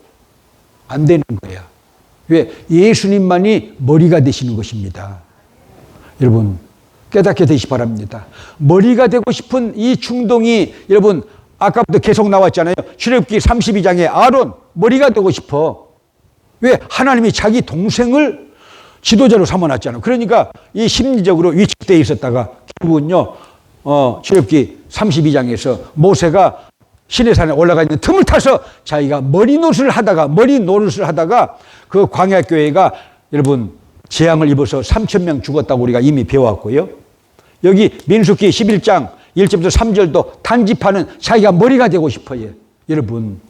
안 되는 거야. 왜? 예수님만이 머리가 되시는 것입니다. 여러분, 깨닫게 되시기 바랍니다. 머리가 되고 싶은 이 충동이, 여러분, 아까부터 계속 나왔잖아요. 출애굽기 32장에 아론 머리가 되고 싶어. 왜? 하나님이 자기 동생을 지도자로 삼아놨잖아요. 그러니까 이 심리적으로 위축되어 있었다가 결국은요, 출애굽기 32장에서 모세가 시내산에 올라가 있는 틈을 타서 자기가 머리 노릇을 하다가 그 광야교회가 여러분 재앙을 입어서 3,000명 죽었다고 우리가 이미 배워왔고요. 여기 민수기 11장 1절부터 3절도 단집하는 자기가 머리가 되고 싶어요. 여러분,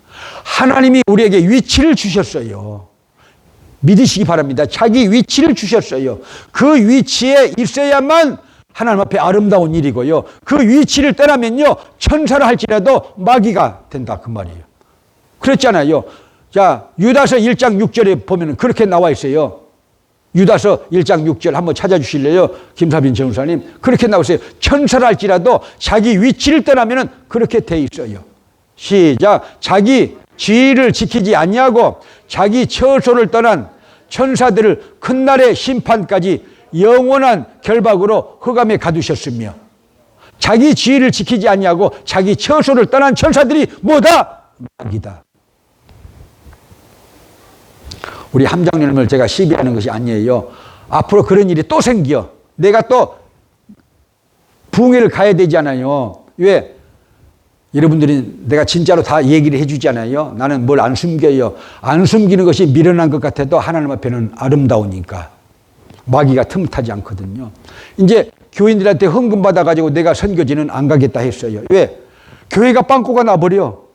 하나님이 우리에게 위치를 주셨어요. 믿으시기 바랍니다. 자기 위치를 주셨어요. 그 위치에 있어야만 하나님 앞에 아름다운 일이고요. 그 위치를 떠나면요, 천사를 할지라도 마귀가 된다 그 말이에요. 그랬잖아요. 자, 유다서 1장 6절에 보면 그렇게 나와 있어요. 유다서 1장 6절 한번 찾아주실래요? 김사빈 전우사님. 그렇게 나와 있어요. 천사를 할지라도 자기 위치를 떠나면 그렇게 돼 있어요. 시작. 자기 지위를 지키지 아니하고 자기 처소를 떠난 천사들을 큰 날의 심판까지 영원한 결박으로 흑암에 가두셨으며, 자기 지위를 지키지 아니하고 자기 처소를 떠난 천사들이 뭐다? 마귀다. 우리 함장님을 제가 시비하는 것이 아니에요. 앞으로 그런 일이 또 생겨. 내가 또 부흥회를 가야 되잖아요. 왜? 여러분들이 내가 진짜로 다 얘기를 해주잖아요. 나는 뭘 안 숨겨요. 안 숨기는 것이 미련한 것 같아도 하나님 앞에는 아름다우니까 마귀가 틈타지 않거든요. 이제 교인들한테 헌금 받아가지고 내가 선교지는 안 가겠다 했어요. 왜? 교회가 빵꾸가 나버려.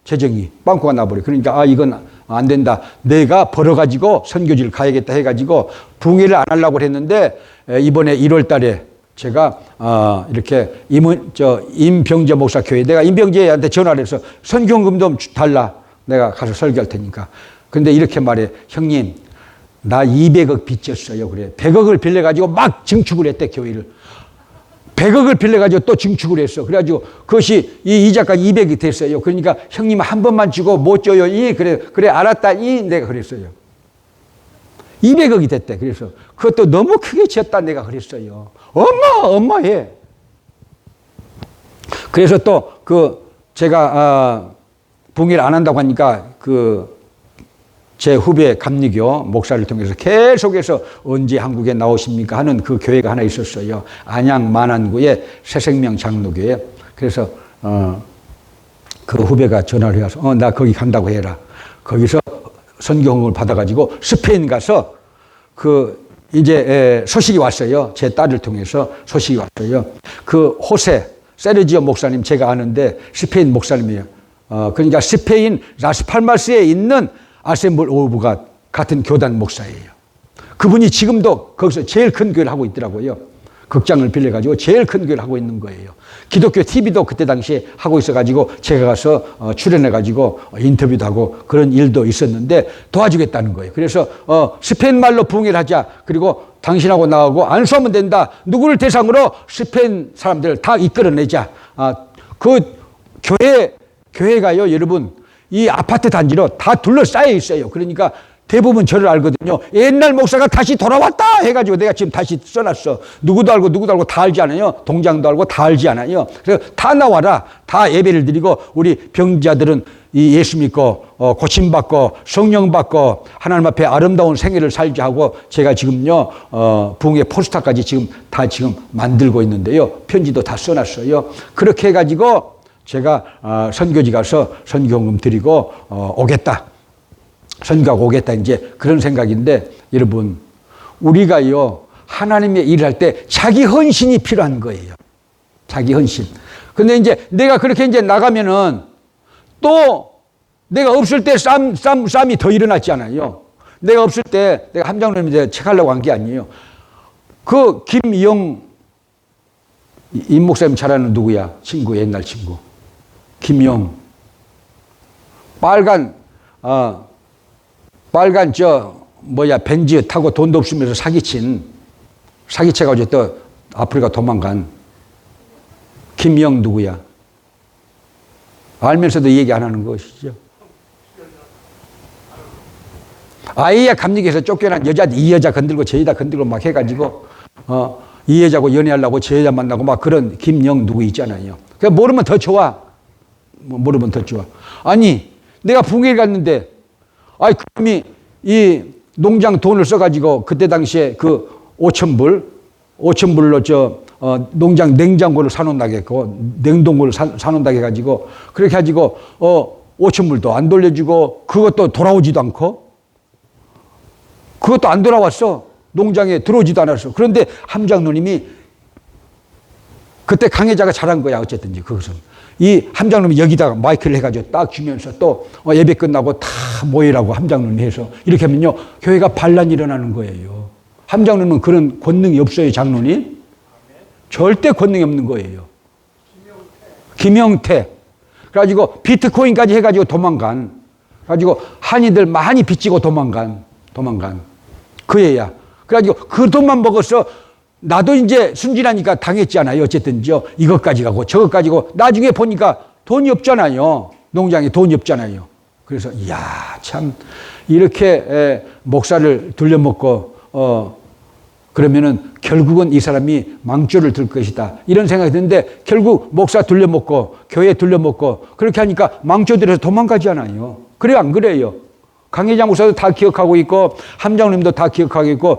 재정이 빵꾸가 나버려. 그러니까 이건 안 된다. 내가 벌어가지고 선교지를 가야겠다 해가지고 부흥회를 안 하려고 했는데, 이번에 1월 달에 제가 이렇게 임병재 목사 교회, 내가 임병재한테 전화를 해서 선교금 좀 달라. 내가 가서 설교할 테니까. 근데 이렇게 말해. 형님, 나 200억 빚졌어요. 그래. 100억을 빌려가지고 막 증축을 했대, 교회를. 100억을 빌려가지고 또 증축을 했어. 그래가지고 그것이 이 이자까지 200이 됐어요. 그러니까 형님 한 번만 주고 못 줘요. 그래 알았다. 내가 그랬어요. 200억이 됐대. 그래서 그것도 너무 크게 지었다. 내가 그랬어요. 어마어마해. 그래서 또 제가 부흥회를 안 한다고 하니까 제 후배 감리교 목사를 통해서 계속해서 언제 한국에 나오십니까 하는 그 교회가 하나 있었어요. 안양 만안구의 새생명 장로교회. 그래서 그 후배가 전화를 해서 나 거기 간다고 해라. 거기서 선교헌금을 받아가지고 스페인 가서 이제 소식이 왔어요. 제 딸을 통해서 소식이 왔어요. 그 호세 세르지오 목사님 제가 아는데 스페인 목사님이에요. 그러니까 스페인 라스팔마스에 있는 아셈블 오브가 같은 교단 목사예요. 그분이 지금도 거기서 제일 큰 교회를 하고 있더라고요. 극장을 빌려가지고 제일 큰 교회를 하고 있는 거예요. 기독교 TV도 그때 당시에 하고 있어가지고 제가 가서 출연해가지고 인터뷰도 하고 그런 일도 있었는데 도와주겠다는 거예요. 그래서 스페인 말로 부흥회를 하자. 그리고 당신하고 나하고 안수하면 된다. 누구를 대상으로 스페인 사람들을 다 이끌어내자. 그 교회가요, 여러분, 이 아파트 단지로 다 둘러싸여 있어요. 그러니까 대부분 저를 알거든요. 옛날 목사가 다시 돌아왔다 해가지고 내가 지금 다시 써놨어. 누구도 알고 다 알지 않아요? 동장도 알고 다 알지 않아요? 그래서 다 나와라. 다 예배를 드리고 우리 병자들은 이 예수 믿고 고침받고 성령 받고 하나님 앞에 아름다운 생애를 살자 하고 제가 지금요 부흥회 포스터까지 지금 만들고 있는데요. 편지도 다 써놨어요. 그렇게 해가지고 제가 선교지 가서 선교헌금 드리고 오겠다. 선교하고 오겠다. 이제 그런 생각인데, 여러분, 우리가요 하나님의 일을 할 때 자기 헌신이 필요한 거예요. 자기 헌신. 근데 이제 내가 그렇게 이제 나가면은 또 내가 없을 때 쌈이 더 일어났잖아요. 내가 없을 때 내가 함장님한테 책하려고 한 게 아니에요. 그 김영 임 목사님 잘 아는 누구야? 친구, 옛날 친구. 김영. 빨간 벤츠 타고 돈도 없으면서 사기쳐가지고 또 아프리카 도망간 김영 누구야? 알면서도 얘기 안 하는 것이죠. 아이야 감리교에서 쫓겨난 여자, 이 여자 건들고 저 여자 건들고 막 해가지고 이 여자하고 연애하려고 저 여자 만나고 막 그런 김영 누구 있잖아요. 그 모르면 더 좋아. 모르면 더 좋아. 아니 내가 부흥회를 갔는데 그놈이 이 농장 돈을 써가지고 그때 당시에 그 5,000불로 농장 냉장고를 사놓는다고 했고 냉동고를 사놓는다고 해가지고 그렇게 해가지고 5,000불도 안 돌려주고 그것도 돌아오지도 않고 그것도 안 돌아왔어. 농장에 들어오지도 않았어. 그런데 함장로님이 그때 강혜자가 잘한 거야. 어쨌든지 그것은. 이 함장님이 여기다가 마이크를 해가지고 딱 주면서 또 예배 끝나고 다 모이라고 함장님이 해서 이렇게 하면요 교회가 반란이 일어나는 거예요. 함장님은 그런 권능이 없어요. 장로님. 절대 권능이 없는 거예요. 김영태. 그래가지고 비트코인까지 해가지고 도망간. 그래가지고 한이들 많이 빚지고 도망간. 그 애야. 그래가지고 그 돈만 먹어서 나도 이제 순진하니까 당했잖아요. 어쨌든요. 이것까지 가고 저것까지 가고 나중에 보니까 돈이 없잖아요. 농장에 돈이 없잖아요. 그래서 이야 참 이렇게 목사를 돌려먹고 그러면은 결국은 이 사람이 망조를 들 것이다. 이런 생각이 드는데 결국 목사 돌려먹고 교회 돌려먹고 그렇게 하니까 망조들에서 도망가잖아요. 그래요 안 그래요? 강혜장 목사도 다 기억하고 있고 함장님도 다 기억하고 있고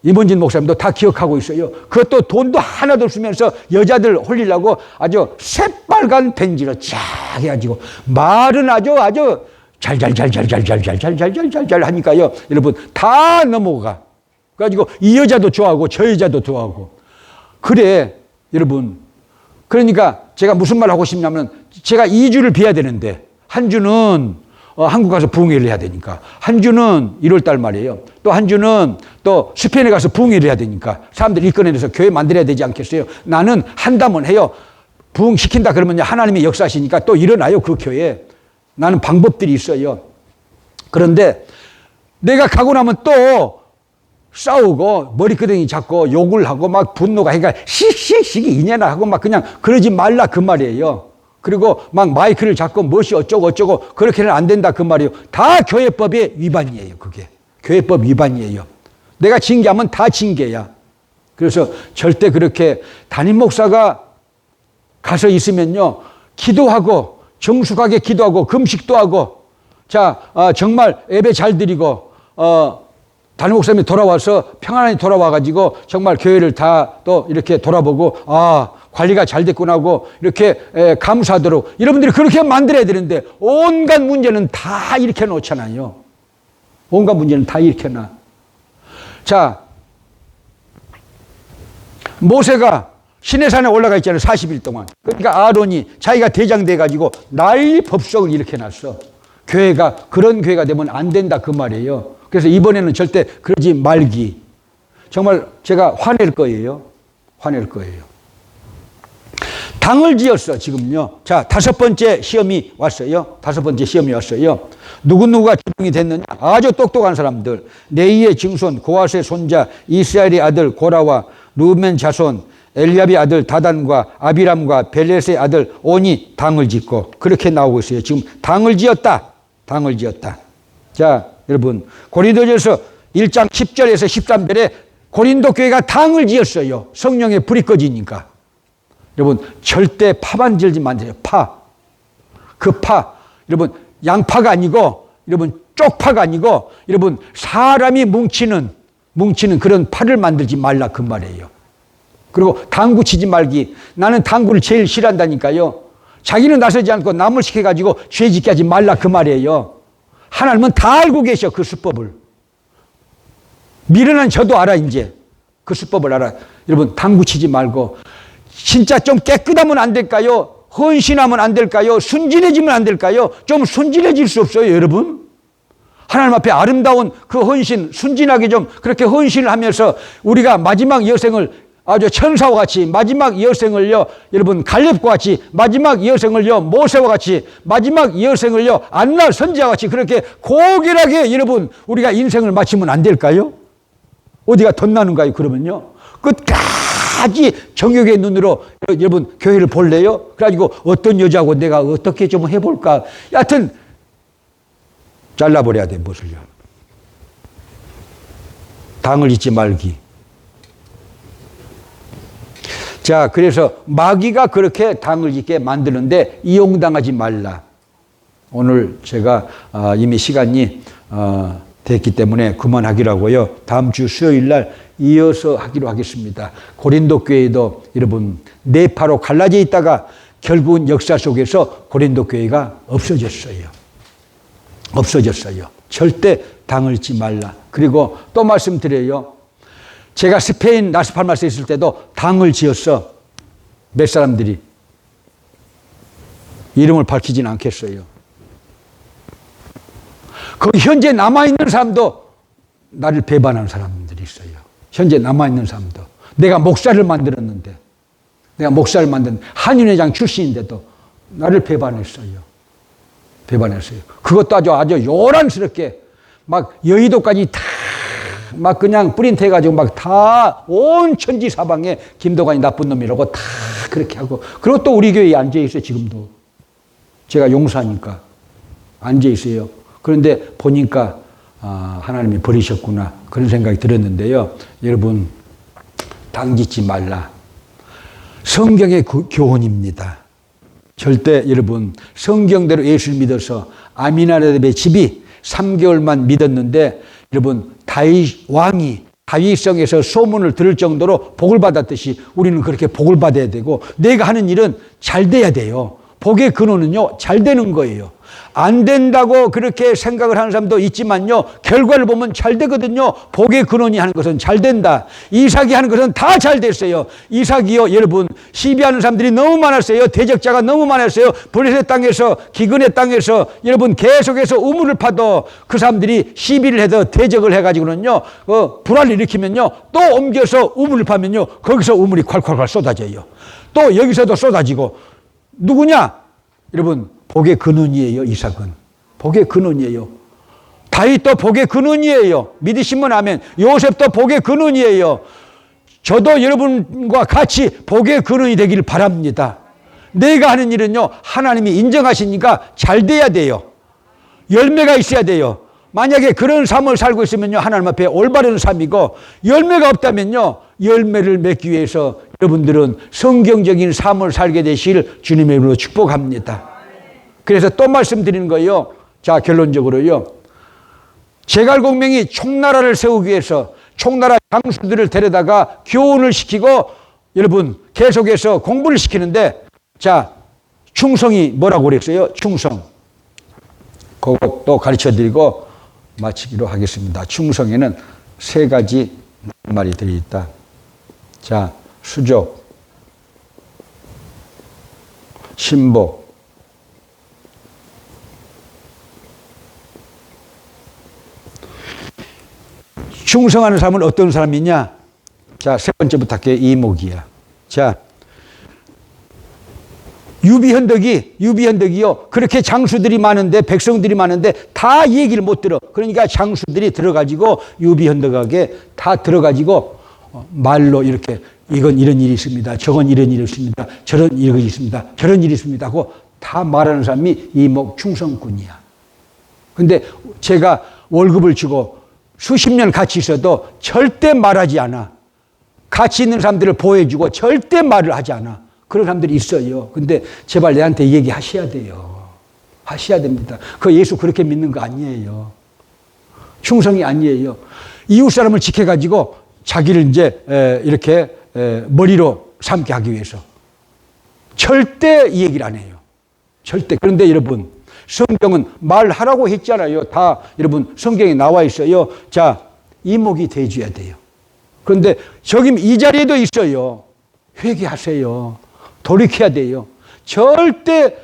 임원진 목사님도 다 기억하고 있어요. 그것도 돈도 하나도 없으면서 여자들 홀리려고 아주 새빨간 펜지로 쫙 해가지고 말은 아주 잘 하니까요. 여러분 다 넘어가. 그래가지고 이 여자도 좋아하고 저 여자도 좋아하고 그래 여러분. 그러니까 제가 무슨 말 하고 싶냐면 제가 2주를 비워야 되는데 한 주는 한국 가서 부흥회를 해야 되니까 한 주는 1월달 말이에요. 또 한 주는 또 스페인에 가서 부흥회를 해야 되니까 사람들 이끌어내서 교회 만들어야 되지 않겠어요? 나는 한다면 해요. 부흥시킨다 그러면 하나님의 역사시니까 또 일어나요. 그 교회에. 나는 방법들이 있어요. 그런데 내가 가고 나면 또 싸우고 머리끄댕이 잡고 욕을 하고 막 분노가 해가 시기 이내나 하고 막 그냥 그러지 말라 그 말이에요. 그리고 막 마이크를 잡고 무엇이 어쩌고 그렇게는 안 된다 그 말이에요. 다 교회법의 위반이에요. 그게 교회법 위반이에요. 내가 징계하면 다 징계야. 그래서 절대 그렇게 담임 목사가 가서 있으면요 기도하고 정숙하게 기도하고 금식도 하고 자 정말 예배 잘 드리고 담임 목사님이 돌아와서 평안히 돌아와가지고 정말 교회를 다 또 이렇게 돌아보고 관리가 잘 됐구나 하고 이렇게 감사하도록 여러분들이 그렇게 만들어야 되는데 온갖 문제는 다 일으켜 놓잖아요. 온갖 문제는 다 일으켜 놔. 자, 모세가 시내산에 올라가 있잖아요. 40일 동안. 그러니까 아론이 자기가 대장 돼가지고 난리 법석을 일으켜 놨어. 교회가 그런 교회가 되면 안 된다 그 말이에요. 그래서 이번에는 절대 그러지 말기. 정말 제가 화낼 거예요. 당을 지었어 지금요. 자, 5번째 시험이 왔어요. 누구누구가 지명이 됐느냐. 아주 똑똑한 사람들. 네이의 증손 고아스의 손자 이스라엘의 아들 고라와 루벤 자손 엘리압의 아들 다단과 아비람과 벨렛의 아들 온이 당을 짓고 그렇게 나오고 있어요. 지금 당을 지었다. 자, 여러분 고린도전서 1장 10절에서 13절에 고린도 교회가 당을 지었어요. 성령의 불이 꺼지니까. 여러분 절대 파만 질지 마세요. 그 파. 여러분 양파가 아니고 여러분 쪽파가 아니고 여러분 사람이 뭉치는 그런 파를 만들지 말라 그 말이에요. 그리고 당구 치지 말기. 나는 당구를 제일 싫어한다니까요. 자기는 나서지 않고 남을 시켜가지고 죄 짓게 하지 말라 그 말이에요. 하나님은 다 알고 계셔 그 수법을. 미련한 저도 알아 이제. 그 수법을 알아. 여러분 당구 치지 말고 진짜 좀 깨끗하면 안 될까요? 헌신하면 안 될까요? 순진해지면 안 될까요? 좀 순진해질 수 없어요 여러분? 하나님 앞에 아름다운 그 헌신 순진하게 좀 그렇게 헌신을 하면서 우리가 마지막 여생을 아주 천사와 같이 마지막 여생을요 여러분 갈렙과 같이 마지막 여생을요 모세와 같이 마지막 여생을요 안나 선지자와 같이 그렇게 고결하게 여러분 우리가 인생을 마치면 안 될까요? 어디가 덧나는가요 그러면요? 끝까지 정욕의 눈으로 여러분 교회를 볼래요? 그래가지고 어떤 여자하고 내가 어떻게 좀 해볼까? 여하튼 잘라버려야 돼 무엇을요? 당을 잊지 말기. 자, 그래서 마귀가 그렇게 당을 잊게 만드는데 이용당하지 말라. 오늘 제가 이미 시간이 됐기 때문에 그만하기로 하고요. 다음 주 수요일 날 이어서 하기로 하겠습니다. 고린도 교회도 여러분 네파로 갈라져 있다가 결국은 역사 속에서 고린도 교회가 없어졌어요. 절대 당을 잊지 말라. 그리고 또 말씀드려요. 제가 스페인 라스팔마스에 있을 때도 당을 지었어. 몇 사람들이. 이름을 밝히지는 않겠어요. 거기 현재 남아있는 사람도 나를 배반하는 사람들이 있어요. 현재 남아있는 사람도. 내가 목사를 만들었는데, 한인회장 출신인데도 나를 배반했어요. 그것도 아주 요란스럽게 막 여의도까지 다 막 그냥 프린트 해가지고 막 다 온 천지 사방에 김도관이 나쁜 놈이라고 다 그렇게 하고, 그리고 또 우리 교회에 앉아있어요. 지금도 제가 용사니까 앉아있어요. 그런데 보니까 하나님이 버리셨구나 그런 생각이 들었는데요. 여러분, 당짓지 말라. 성경의 교훈입니다. 절대 여러분, 성경대로 예수를 믿어서 아미나답의 집이 3개월만 믿었는데, 여러분, 다윗 왕이 다윗성에서 소문을 들을 정도로 복을 받았듯이 우리는 그렇게 복을 받아야 되고, 내가 하는 일은 잘 돼야 돼요. 복의 근원은요, 잘 되는 거예요. 안 된다고 그렇게 생각을 하는 사람도 있지만요, 결과를 보면 잘 되거든요. 복의 근원이 하는 것은 잘 된다. 이삭이 하는 것은 다 잘 됐어요. 이삭이요, 여러분, 시비하는 사람들이 너무 많았어요. 대적자가 너무 많았어요. 블레셋 땅에서, 기근의 땅에서 여러분 계속해서 우물을 파도 그 사람들이 시비를 해도 대적을 해가지고는요, 불화를 일으키면요, 또 옮겨서 우물을 파면요, 거기서 우물이 콸콸콸 쏟아져요. 또 여기서도 쏟아지고. 누구냐? 여러분, 복의 근원이에요. 이삭은 복의 근원이에요. 다윗도 복의 근원이에요. 믿으시면 아멘. 요셉도 복의 근원이에요. 저도 여러분과 같이 복의 근원이 되기를 바랍니다. 내가 하는 일은요, 하나님이 인정하시니까 잘 돼야 돼요. 열매가 있어야 돼요. 만약에 그런 삶을 살고 있으면요, 하나님 앞에 올바른 삶이고, 열매가 없다면요, 열매를 맺기 위해서 여러분들은 성경적인 삶을 살게 되실 주님의 이름으로 축복합니다. 그래서 또 말씀드리는 거예요. 자, 결론적으로요, 제갈공명이 총나라를 세우기 위해서 총나라 장수들을 데려다가 교훈을 시키고 여러분 계속해서 공부를 시키는데, 자, 충성이 뭐라고 그랬어요? 충성. 그것도 가르쳐드리고 마치기로 하겠습니다. 충성에는 3가지 말이 들어있다. 자, 수족, 신복, 충성하는 사람은 어떤 사람이냐? 자, 3번째부터 할게요. 이목이야. 자, 유비현덕이요, 그렇게 장수들이 많은데, 백성들이 많은데 다 얘기를 못 들어. 그러니까 장수들이 들어가지고 유비현덕하게 다 들어가지고 말로 이렇게, 이건 이런 일이 있습니다. 저건 이런 일이 있습니다. 저런 일이 있습니다. 저런 일이 있습니다 하고 다 말하는 사람이 이목 충성꾼이야. 근데 제가 월급을 주고 수십 년 같이 있어도 절대 말하지 않아. 같이 있는 사람들을 보호해주고 절대 말을 하지 않아. 그런 사람들이 있어요. 근데 제발 내한테 얘기하셔야 돼요. 하셔야 됩니다. 그 예수 그렇게 믿는 거 아니에요. 충성이 아니에요. 이웃 사람을 지켜가지고 자기를 이제 이렇게 머리로 삼게 하기 위해서 절대 이 얘기를 안 해요. 절대. 그런데 여러분, 성경은 말하라고 했잖아요. 다 여러분 성경에 나와 있어요. 자, 이목이 돼줘야 돼요. 그런데 저기 이 자리에도 있어요. 회개하세요. 돌이켜야 돼요. 절대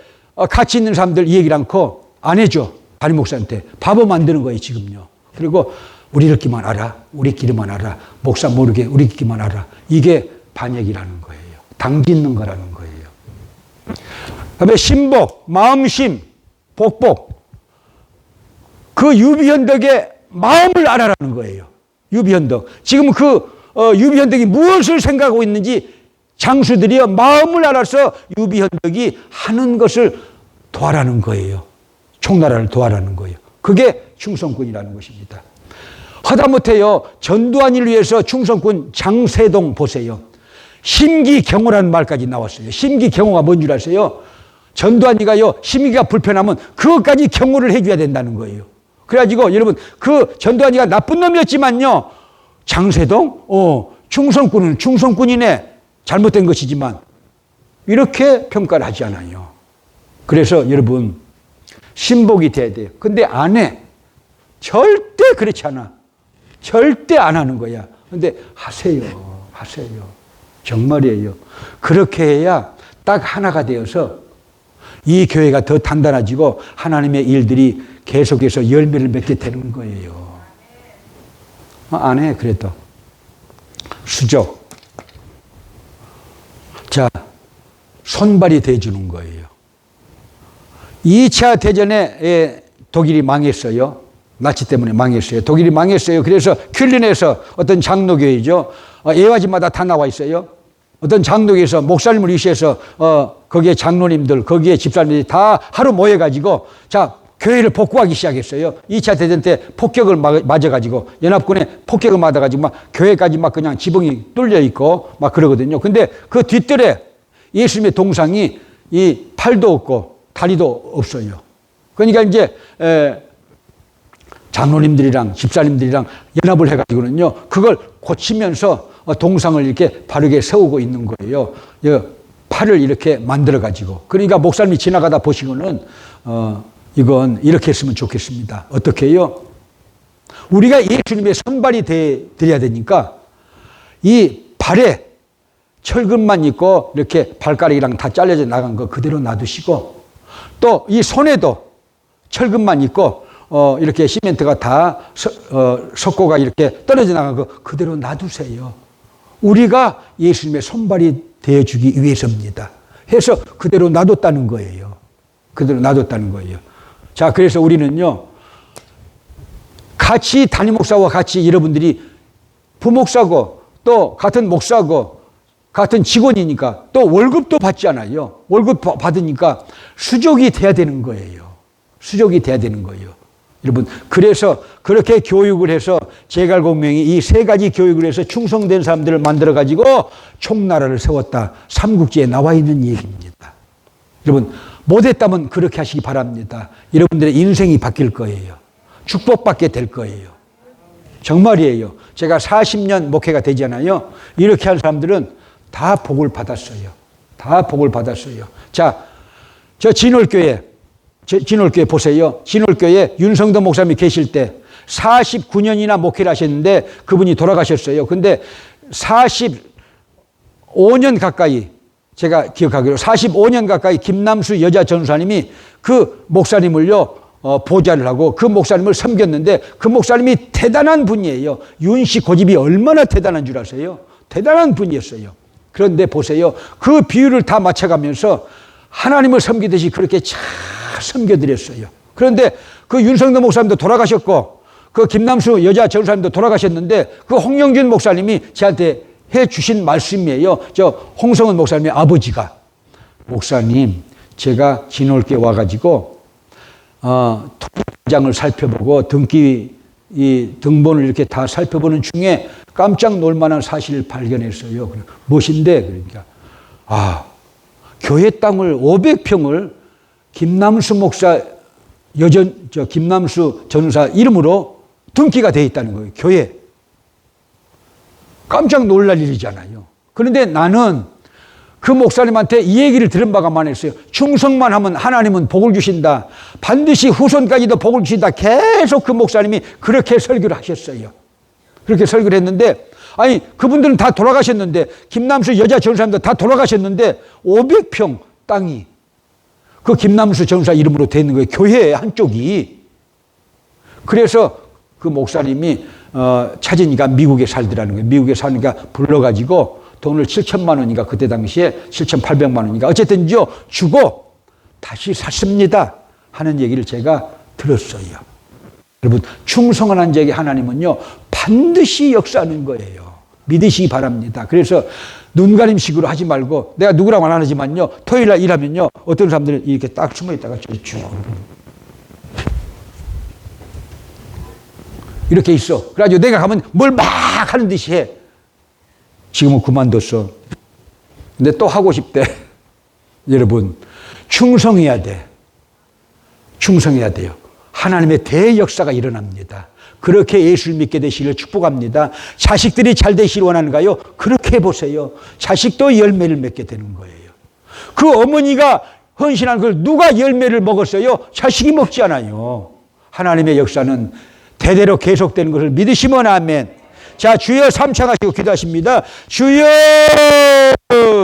같이 있는 사람들 얘기를 않고 안 해줘. 담임 목사한테 바보 만드는 거예요, 지금요. 그리고 우리끼리만 알아. 우리끼리만 알아. 목사 모르게 우리끼리만 알아. 이게 반역이라는 거예요. 당짓는 거라는 거예요. 그다음에 신복, 마음심, 복복. 그 유비현덕의 마음을 알아라는 거예요. 유비현덕. 지금 그 유비현덕이 무엇을 생각하고 있는지 장수들이요, 마음을 알아서 유비현덕이 하는 것을 도와라는 거예요. 총나라를 도와라는 거예요. 그게 충성군이라는 것입니다. 하다못해요, 전두환을 위해서 충성군 장세동 보세요. 심기경호라는 말까지 나왔어요. 심기경호가 뭔 줄 아세요? 전두환이가요, 심기가 불편하면 그것까지 경호를 해줘야 된다는 거예요. 그래가지고 여러분, 그 전두환이가 나쁜 놈이었지만요, 장세동, 충성군은 충성군이네. 잘못된 것이지만 이렇게 평가를 하지 않아요. 그래서 여러분, 신복이 돼야 돼요. 근데 안 해. 절대 그렇지 않아. 절대 안 하는 거야. 근데 하세요. 하세요. 정말이에요. 그렇게 해야 딱 하나가 되어서 이 교회가 더 단단해지고 하나님의 일들이 계속해서 열매를 맺게 되는 거예요. 안 해, 그래도. 수족. 자, 손발이 돼주는 거예요. 2차 대전에 독일이 망했어요. 나치 때문에 망했어요. 독일이 망했어요. 그래서 퀼린에서 어떤 장로교회죠. 예화지마다 다 나와 있어요. 어떤 장로교회에서 목사님을 위시해서 거기에 장로님들, 거기에 집사님들이 다 하루 모여가지고 자, 교회를 복구하기 시작했어요. 2차 대전 때 폭격을 맞아가지고 연합군에 폭격을 맞아가지고 막 교회까지 막 그냥 지붕이 뚫려 있고 막 그러거든요. 근데 그 뒷뜰에 예수님의 동상이 이 팔도 없고 다리도 없어요. 그러니까 이제 장로님들이랑 집사님들이랑 연합을 해가지고는요, 그걸 고치면서 동상을 이렇게 바르게 세우고 있는 거예요. 팔을 이렇게 만들어가지고. 그러니까 목사님이 지나가다 보시고는, 이건 이렇게 했으면 좋겠습니다. 어떻게 해요? 우리가 예수님의 손발이 되어야 되니까 이 발에 철근만 있고 이렇게 발가락이랑 다 잘려져 나간 거 그대로 놔두시고 또 이 손에도 철근만 있고 이렇게 시멘트가 다 석고가 이렇게 떨어져 나간 거 그대로 놔두세요. 우리가 예수님의 손발이 되어주기 위해서입니다. 해서 그대로 놔뒀다는 거예요. 그대로 놔뒀다는 거예요. 자, 그래서 우리는요, 같이 담임 목사와 같이 여러분들이 부목사고 또 같은 목사고 같은 직원이니까 또 월급도 받잖아요. 월급 받으니까 수족이 돼야 되는 거예요. 수족이 돼야 되는 거예요. 여러분, 그래서 그렇게 교육을 해서 제갈공명이 이 세 가지 교육을 해서 충성된 사람들을 만들어가지고 총나라를 세웠다. 삼국지에 나와 있는 얘기입니다. 여러분, 못했다면 그렇게 하시기 바랍니다. 여러분들의 인생이 바뀔 거예요. 축복받게 될 거예요. 정말이에요. 제가 40년 목회가 되잖아요. 이렇게 한 사람들은 다 복을 받았어요. 다 복을 받았어요. 자, 저 진월교회 보세요. 진월교회 윤성도 목사님이 계실 때 49년이나 목회를 하셨는데 그분이 돌아가셨어요. 근데 45년 가까이 제가 기억하기로 45년 가까이 김남수 여자 전사님이 그 목사님을요 보좌를 하고 그 목사님을 섬겼는데 그 목사님이 대단한 분이에요. 윤씨 고집이 얼마나 대단한 줄 아세요? 대단한 분이었어요. 그런데 보세요. 그 비율을 다 맞춰가면서 하나님을 섬기듯이 그렇게 잘 섬겨드렸어요. 그런데 그 윤성도 목사님도 돌아가셨고 그 김남수 여자 전사님도 돌아가셨는데 그 홍영준 목사님이 저한테 해 주신 말씀이에요. 저 홍성은 목사님의 아버지가 목사님 제가 진월교회 와가지고 통장을 살펴보고 이 등본을 이렇게 다 살펴보는 중에 깜짝 놀만한 사실을 발견했어요. 무엇인데? 그러니까 교회 땅을 500평을 김남수 목사 김남수 전사 이름으로 등기가 되어 있다는 거예요. 교회. 깜짝 놀랄 일이잖아요. 그런데 나는 그 목사님한테 이 얘기를 들은 바가 많았어요. 충성만 하면 하나님은 복을 주신다. 반드시 후손까지도 복을 주신다. 계속 그 목사님이 그렇게 설교를 하셨어요. 그렇게 설교를 했는데 아니 그분들은 다 돌아가셨는데 김남수 여자 전사님도 다 돌아가셨는데 500평 땅이 그 김남수 전사 이름으로 돼 있는 거예요. 교회 한쪽이. 그래서 그 목사님이 찾으니까 미국에 살더라는 거예요. 미국에 사니까 불러가지고 돈을 7천만 원인가 그때 당시에 7,800만 원인가 어쨌든요 주고 다시 샀습니다 하는 얘기를 제가 들었어요. 여러분 충성한 자에게 하나님은요 반드시 역사하는 거예요. 믿으시기 바랍니다. 그래서 눈가림식으로 하지 말고 내가 누구라고 안 하지만요 토요일 날 일하면요 어떤 사람들은 이렇게 딱 숨어 있다가 쭉 이렇게 있어. 그래가지고 내가 가면 뭘 막 하는 듯이 해. 지금은 그만뒀어. 근데 또 하고 싶대. 여러분 충성해야 돼. 충성해야 돼요. 하나님의 대역사가 일어납니다. 그렇게 예수를 믿게 되시기를 축복합니다. 자식들이 잘 되시길 원하는가요? 그렇게 해보세요. 자식도 열매를 맺게 되는 거예요. 그 어머니가 헌신한 걸 누가 열매를 먹었어요? 자식이 먹지 않아요. 하나님의 역사는 대대로 계속되는 것을 믿으시면 아멘. 자, 주여 3창 하시고 기도하십니다. 주여